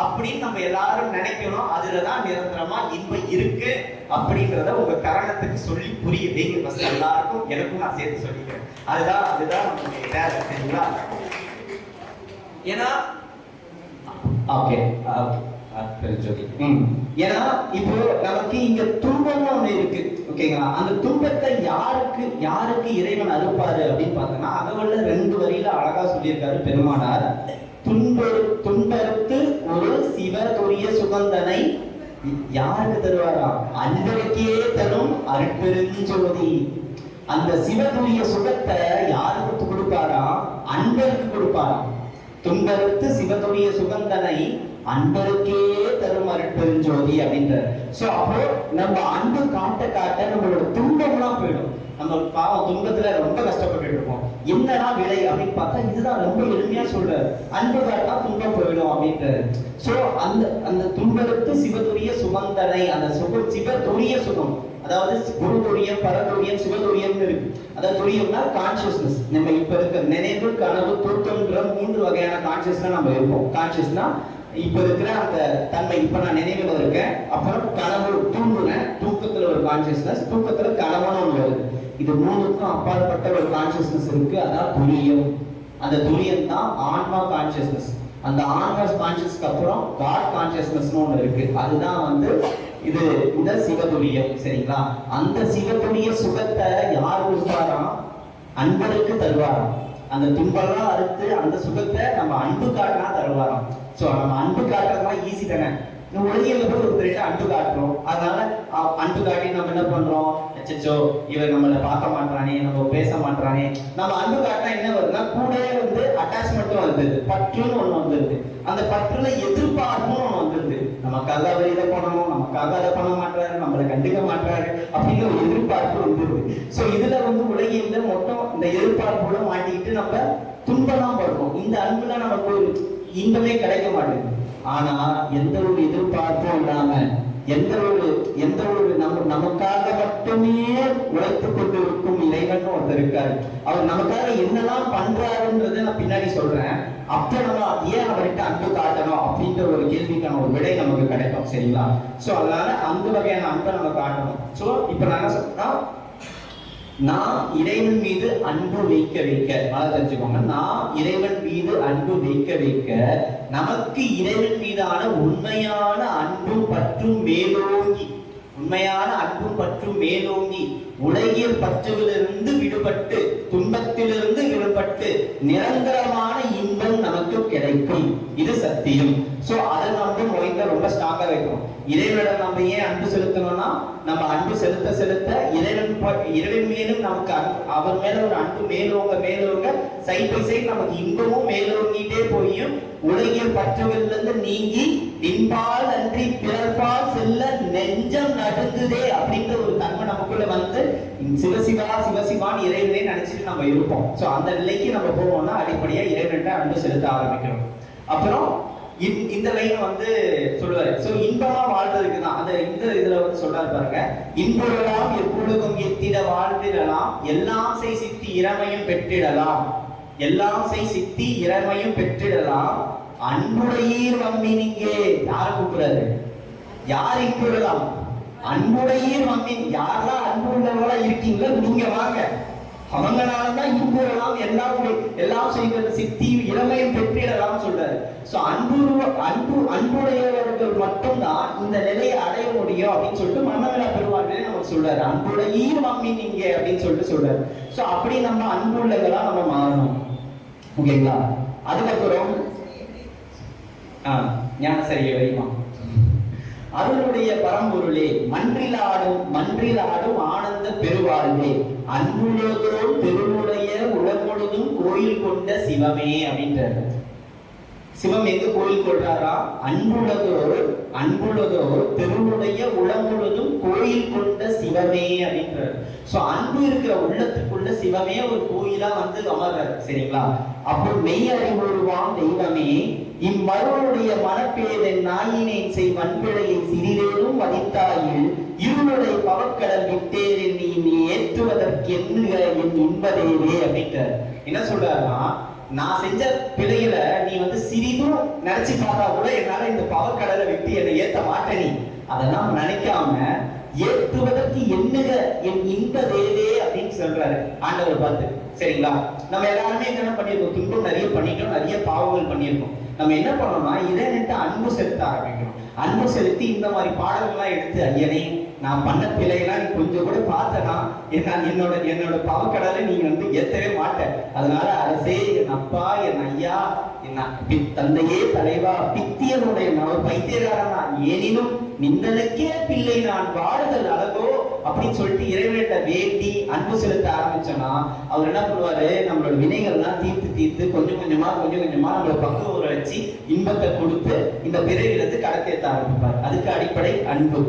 Speaker 3: அப்படின்னு நம்ம எல்லாரும் நினைக்கணும். அதுலதான் நிரந்தரமா இன்பம் இருக்கு அப்படின்றத உங்க காரணத்துக்கு சொல்லி புரிய வைங்க. ஃபர்ஸ்ட் எல்லாருக்கும் எனக்கும் நான் சேர்த்து சொல்லிக்கிறேன். அதுதான் நமக்கு தேவை. சரிங்களா? ஏன்னா ஓகே ஏன்னா இப்போ நமக்கு இங்க துன்பம்னு ஒண்ணு இருக்கு, ஓகேங்களா? அந்த துன்பத்தை யாருக்கு இறைவன் அறுப்பாரு அப்படின்னு பார்த்தோம்னா, அகவல்ல 2 வரியில அழகா சொல்லியிருக்காரு பெருமானார். துன்பத்து ஒரு சிவதுரிய சுகந்தனை யாருக்கு தருவாரா? அன்பருக்கே தரும் அருட்பெருஞ்சோதி. அந்த சிவதுரிய சுகத்தை யாருக்கு கொடுப்பாரா? அன்பருக்கு கொடுப்பாரா. துன்பத்து சிவதுரிய சுகந்தனை அன்பருக்கே தரும் அருட்பெருஞ்சோதி அப்படின்றார். சோ அப்போ நம்ம அன்பு காட்ட நம்மளோட துன்பம்லாம் போயிடும். நம்ம பாவம் துன்பத்துல ரொம்ப கஷ்டப்பட்டு இருப்போம். என்னன்னா விலை அப்படின்னு பார்த்தா இதுதான் ரொம்ப எளிமையா சொல்றாரு. அன்பு காட்டா துன்பம் போயிடும் அப்படின்றாரு. சோ அந்த துன்பத்து சிவதுரிய சுகந்தனை, அந்த சிவதுரிய சுகம், அதாவது குருதுரியம், பரதுரியம், சிவதுரியம் இருக்கு. அதாவது துரியம்னா கான்சியஸ்னஸ். நம்ம இப்ப இருக்க நினைவு, கனவு, தூக்கம்ன்ற 3 வகையான கான்சியஸ்னா நம்ம இருப்போம். கான்சியஸ்னா இப்ப இருக்கிற அந்த தன்மை, இப்ப நான் நினைவுல இருக்கேன், அப்புறம் கனவு தூங்குறேன், தூக்கத்துல ஒரு கான்சியஸ்னஸ், தூக்கத்துல கனவுன்னு ஒண்ணு வருது. இது 3க்கும் அப்பாற்பட்ட ஒரு கான்சியஸ்னஸ் இருக்கு. அதான் துரியம். அந்த துரியம் தான் ஆன்மா கான்சியஸ்னஸ். அந்த ஆன்மா கான்சியஸ்க்கு அப்புறம் காட் கான்சியஸ்னஸ்னு ஒண்ணு இருக்கு. அதுதான் இது இந்த சிவதுரியம். சரிங்களா? அந்த சிவதுரிய சுகத்தை யார் கொடுப்பாராம்? அன்பருக்கு தருவாராம். அந்த துன்பெல்லாம் அறுத்து அந்த சுகத்தை நம்ம அன்பு காட்டினா தருவாராம். சோ நம்ம அன்பு காட்டுறதுலாம் ஈஸி தானே. உலகில போய் ஒருத்தர்கிட்ட அன்பு காட்டுறோம். அதனால அன்பு காட்டி நம்ம என்ன பண்றோம், அச்சோ இவர் நம்மளை பார்க்க மாட்டானே, நம்ம பேச மாட்டானே. நம்ம அன்பு காட்டினா என்ன வருதுன்னா, கூட அட்டாச்மெண்ட்டும் வருது, பற்றுன்னு ஒண்ணு வந்துருது. அந்த பற்றுல எதிர்பார்ப்பும் ஒண்ணு வந்துருது.
Speaker 4: நமக்காக அவர் இதை பண்ணணும், நமக்காக அதை பண்ண மாட்டாரு, நம்மளை கண்டுக்க மாட்டாரு அப்படின்னு ஒரு எதிர்பார்ப்பு வந்துருது. சோ இதுல வந்து உலகில மொத்தம் இந்த எதிர்பார்ப்போட மாட்டிக்கிட்டு நம்ம துன்பம் தான் படுறோம். இந்த அன்புல நமக்கு ஒரு இன்பமே கிடைக்க மாட்டேங்குது. ஆனா எந்த ஒரு எதிர்பார்ப்பும் இல்லாம எந்த ஒரு நமக்காக மட்டுமே உழைத்துக் கொண்டிருக்கும் இறைவன் ஒருத்தர் இருக்காரு. அவர் நமக்காக என்னெல்லாம் பண்றாருன்றதை நான் பின்னாடி சொல்றேன். அப்ப நம்ம ஏன் அவர்கிட்ட அன்பு காட்டணும் அப்படின்ற ஒரு கேள்விக்கான ஒரு விடை நமக்கு கிடைக்கும். சரிங்களா? சோ அதனால அந்த வகையான அன்பை நம்ம காட்டணும். சோ இப்ப நான் என்ன சொல்றேன்னா, நான் இறைவன் மீது அன்பு வைக்க அதை தெரிஞ்சுக்கோங்க. நான் இறைவன் மீது அன்பு வைக்க நமக்கு இறைவன் மீதான உண்மையான அன்பும் பற்றும் மேலோங்கி உலகியல் பற்றுகளிலிருந்து விடுபட்டு துன்பத்திலிருந்து விடுபட்டு நிரந்தரமான இன்பம் நமக்கு கிடைக்கும். இது சத்தியம். சோ அதை நம்ம மைண்ட்ல ரொம்ப ஸ்ட்ராங்கா வைக்கணும். இறைவனிடம் நம்ம ஏன் அன்பு செலுத்தணும்னா, நம்ம அன்பு செலுத்த இறைவன் மேலும் நமக்கு அவர் மேல ஒரு அன்பு மேலோங்க சைட் பை சைட் நமக்கு இன்பமும் மேலோங்கிட்டே போயும் உலகியல் பற்றுகளிலிருந்து இருந்து நீங்கி நின்பால் அன்றி பிறர்பால் செல்ல நெஞ்சம் நடுங்குதே அப்படின்ற ஒரு தன்மை நமக்குள்ள வந்து சிவசிவான்னு இறைவனே நினைச்சிட்டு நம்ம இருப்போம். சோ அந்த நிலைக்கு நம்ம போவோம்னா அடிப்படையா இறைவன்கிட்ட அன்பு செலுத்த ஆரம்பிக்கிறோம். அப்புறம் இந்த லைன் வந்து சொல்லுவாரு. சோ இன்பமா வாழ்றதுக்கு தான் அந்த இந்த இதுல வந்து சொல்றாரு பாருங்க. இன்புறலாம் எப்பொழுதும் எத்திட வாழ்ந்திடலாம், எல்லாம் செய் சித்தி இறைமையும் பெற்றிடலாம் அன்புடையீர் வம்மி. நீங்க யாரை கூப்பிடுறாரு? யார் இன்புறலாம்? அன்புடையீர் வம்மி. யாரெல்லாம் அன்பு உள்ளவங்களா இருக்கீங்களோ நீங்க வாங்க. அவங்களாலதான் இன்புறலாம், எல்லாம் செய்வது சித்தி இளமையும் பெற்றிடலாம் சொல்றாரு. சோ அன்புடையவர்கள் மட்டும்தான் இந்த நிலையை அடைய முடியும் அப்படின்னு சொல்லிட்டு மன்னவிழா பெறுவார்களே நமக்கு சொல்றாரு. அன்புடையீர் வம்மி நீங்க அப்படின்னு சொல்றாரு. சோ அப்படி நம்ம அன்புள்ளவர்களா நம்ம மாறணும். ஓகேங்களா? அதுக்கப்புறம் ஞான சரியை வைமா அருளுடைய பரம்பொருளே மன்றிலாடும் ஆனந்த பெருவாழ்வே அன்புள்ளதோர் பெருமுடைய உலகொழுதும் கோயில் கொண்ட சிவமே அப்படின்றாரு. சிவம் எங்க கோயில் கொள்றாரா? அன்புள்ளதோர் பெருமுடைய உலகொழுதும் கோயில் கொண்ட சிவமே அப்படின்றாரு. சோ அன்பு இருக்கிற உள்ளத்துக்குள்ள சிவமே ஒரு கோயிலா வந்து அமர்றாரு. சரிங்களா? அப்போ மெய் அறிவுருவாம் தெய்வமே இம்மருளுடைய மனப்பேத நாயினேன் செய் வன்பிழையை சிறிதேனும் மதித்தாயில் இருளுடைய பவக்கடல் விட்டேன் நீ ஏற்றுவதற்கு எண்ணுக என் இன்பதேவே அப்படின்றார். என்ன சொல்றாருன்னா, நான் செஞ்ச பிழையில நீ வந்து சிறிதும் நினைச்சு பார்த்தா கூட என்னால இந்த பவக்கடலை விட்டு என்னை ஏத்த மாட்டேன். நீ அதெல்லாம் நினைக்காம ஏற்றுவதற்கு எண்ணுக என் இன்பதேவே அப்படின்னு சொல்றாரு ஆண்டவர் பார்த்து. சரிங்களா? நம்ம எல்லாருமே என்ன பண்ணிருக்கோம்? துன்பம் நிறைய பண்ணிட்டோம், நிறைய பாவங்கள் பண்ணியிருக்கோம். நம்ம என்ன பண்ணோம்னா இறைவன்கிட்ட அன்பு செலுத்த ஆரம்பிக்கணும். அன்பு செலுத்தி இந்த மாதிரி பாடல்கள்லாம் எடுத்து, ஐயனே நான் பண்ண பிள்ளைகள்லாம் நீ கொஞ்சம் கூட பார்த்தனா என்னோட பாவக்கடலை நீங்க வந்து ஏத்தவே மாட்டேன். அதனால அரசே, என் அப்பா, என் ஐயா, என் தந்தையே, தலைவா, பித்தியனுடைய பைத்தியகாரனா ஏனினும் நிந்தனுக்கே பிள்ளை நான் வாடுதல் அழகோ அப்படின்னு சொல்லிட்டு இறைவனிட்ட வேண்டி அன்பு செலுத்த ஆரம்பிச்சோம்னா அவர் என்ன பண்ணுவாரு? நம்மளோட வினைகள்லாம் தீர்த்து கொஞ்சம் கொஞ்சமா நம்மளோட பக்குவ வச்சு இன்பத்தை கொடுத்து இந்த பிறவிலிருந்து கடத்தேற்ற ஆரம்பிப்பார். அதுக்கு அடிப்படை அன்பு.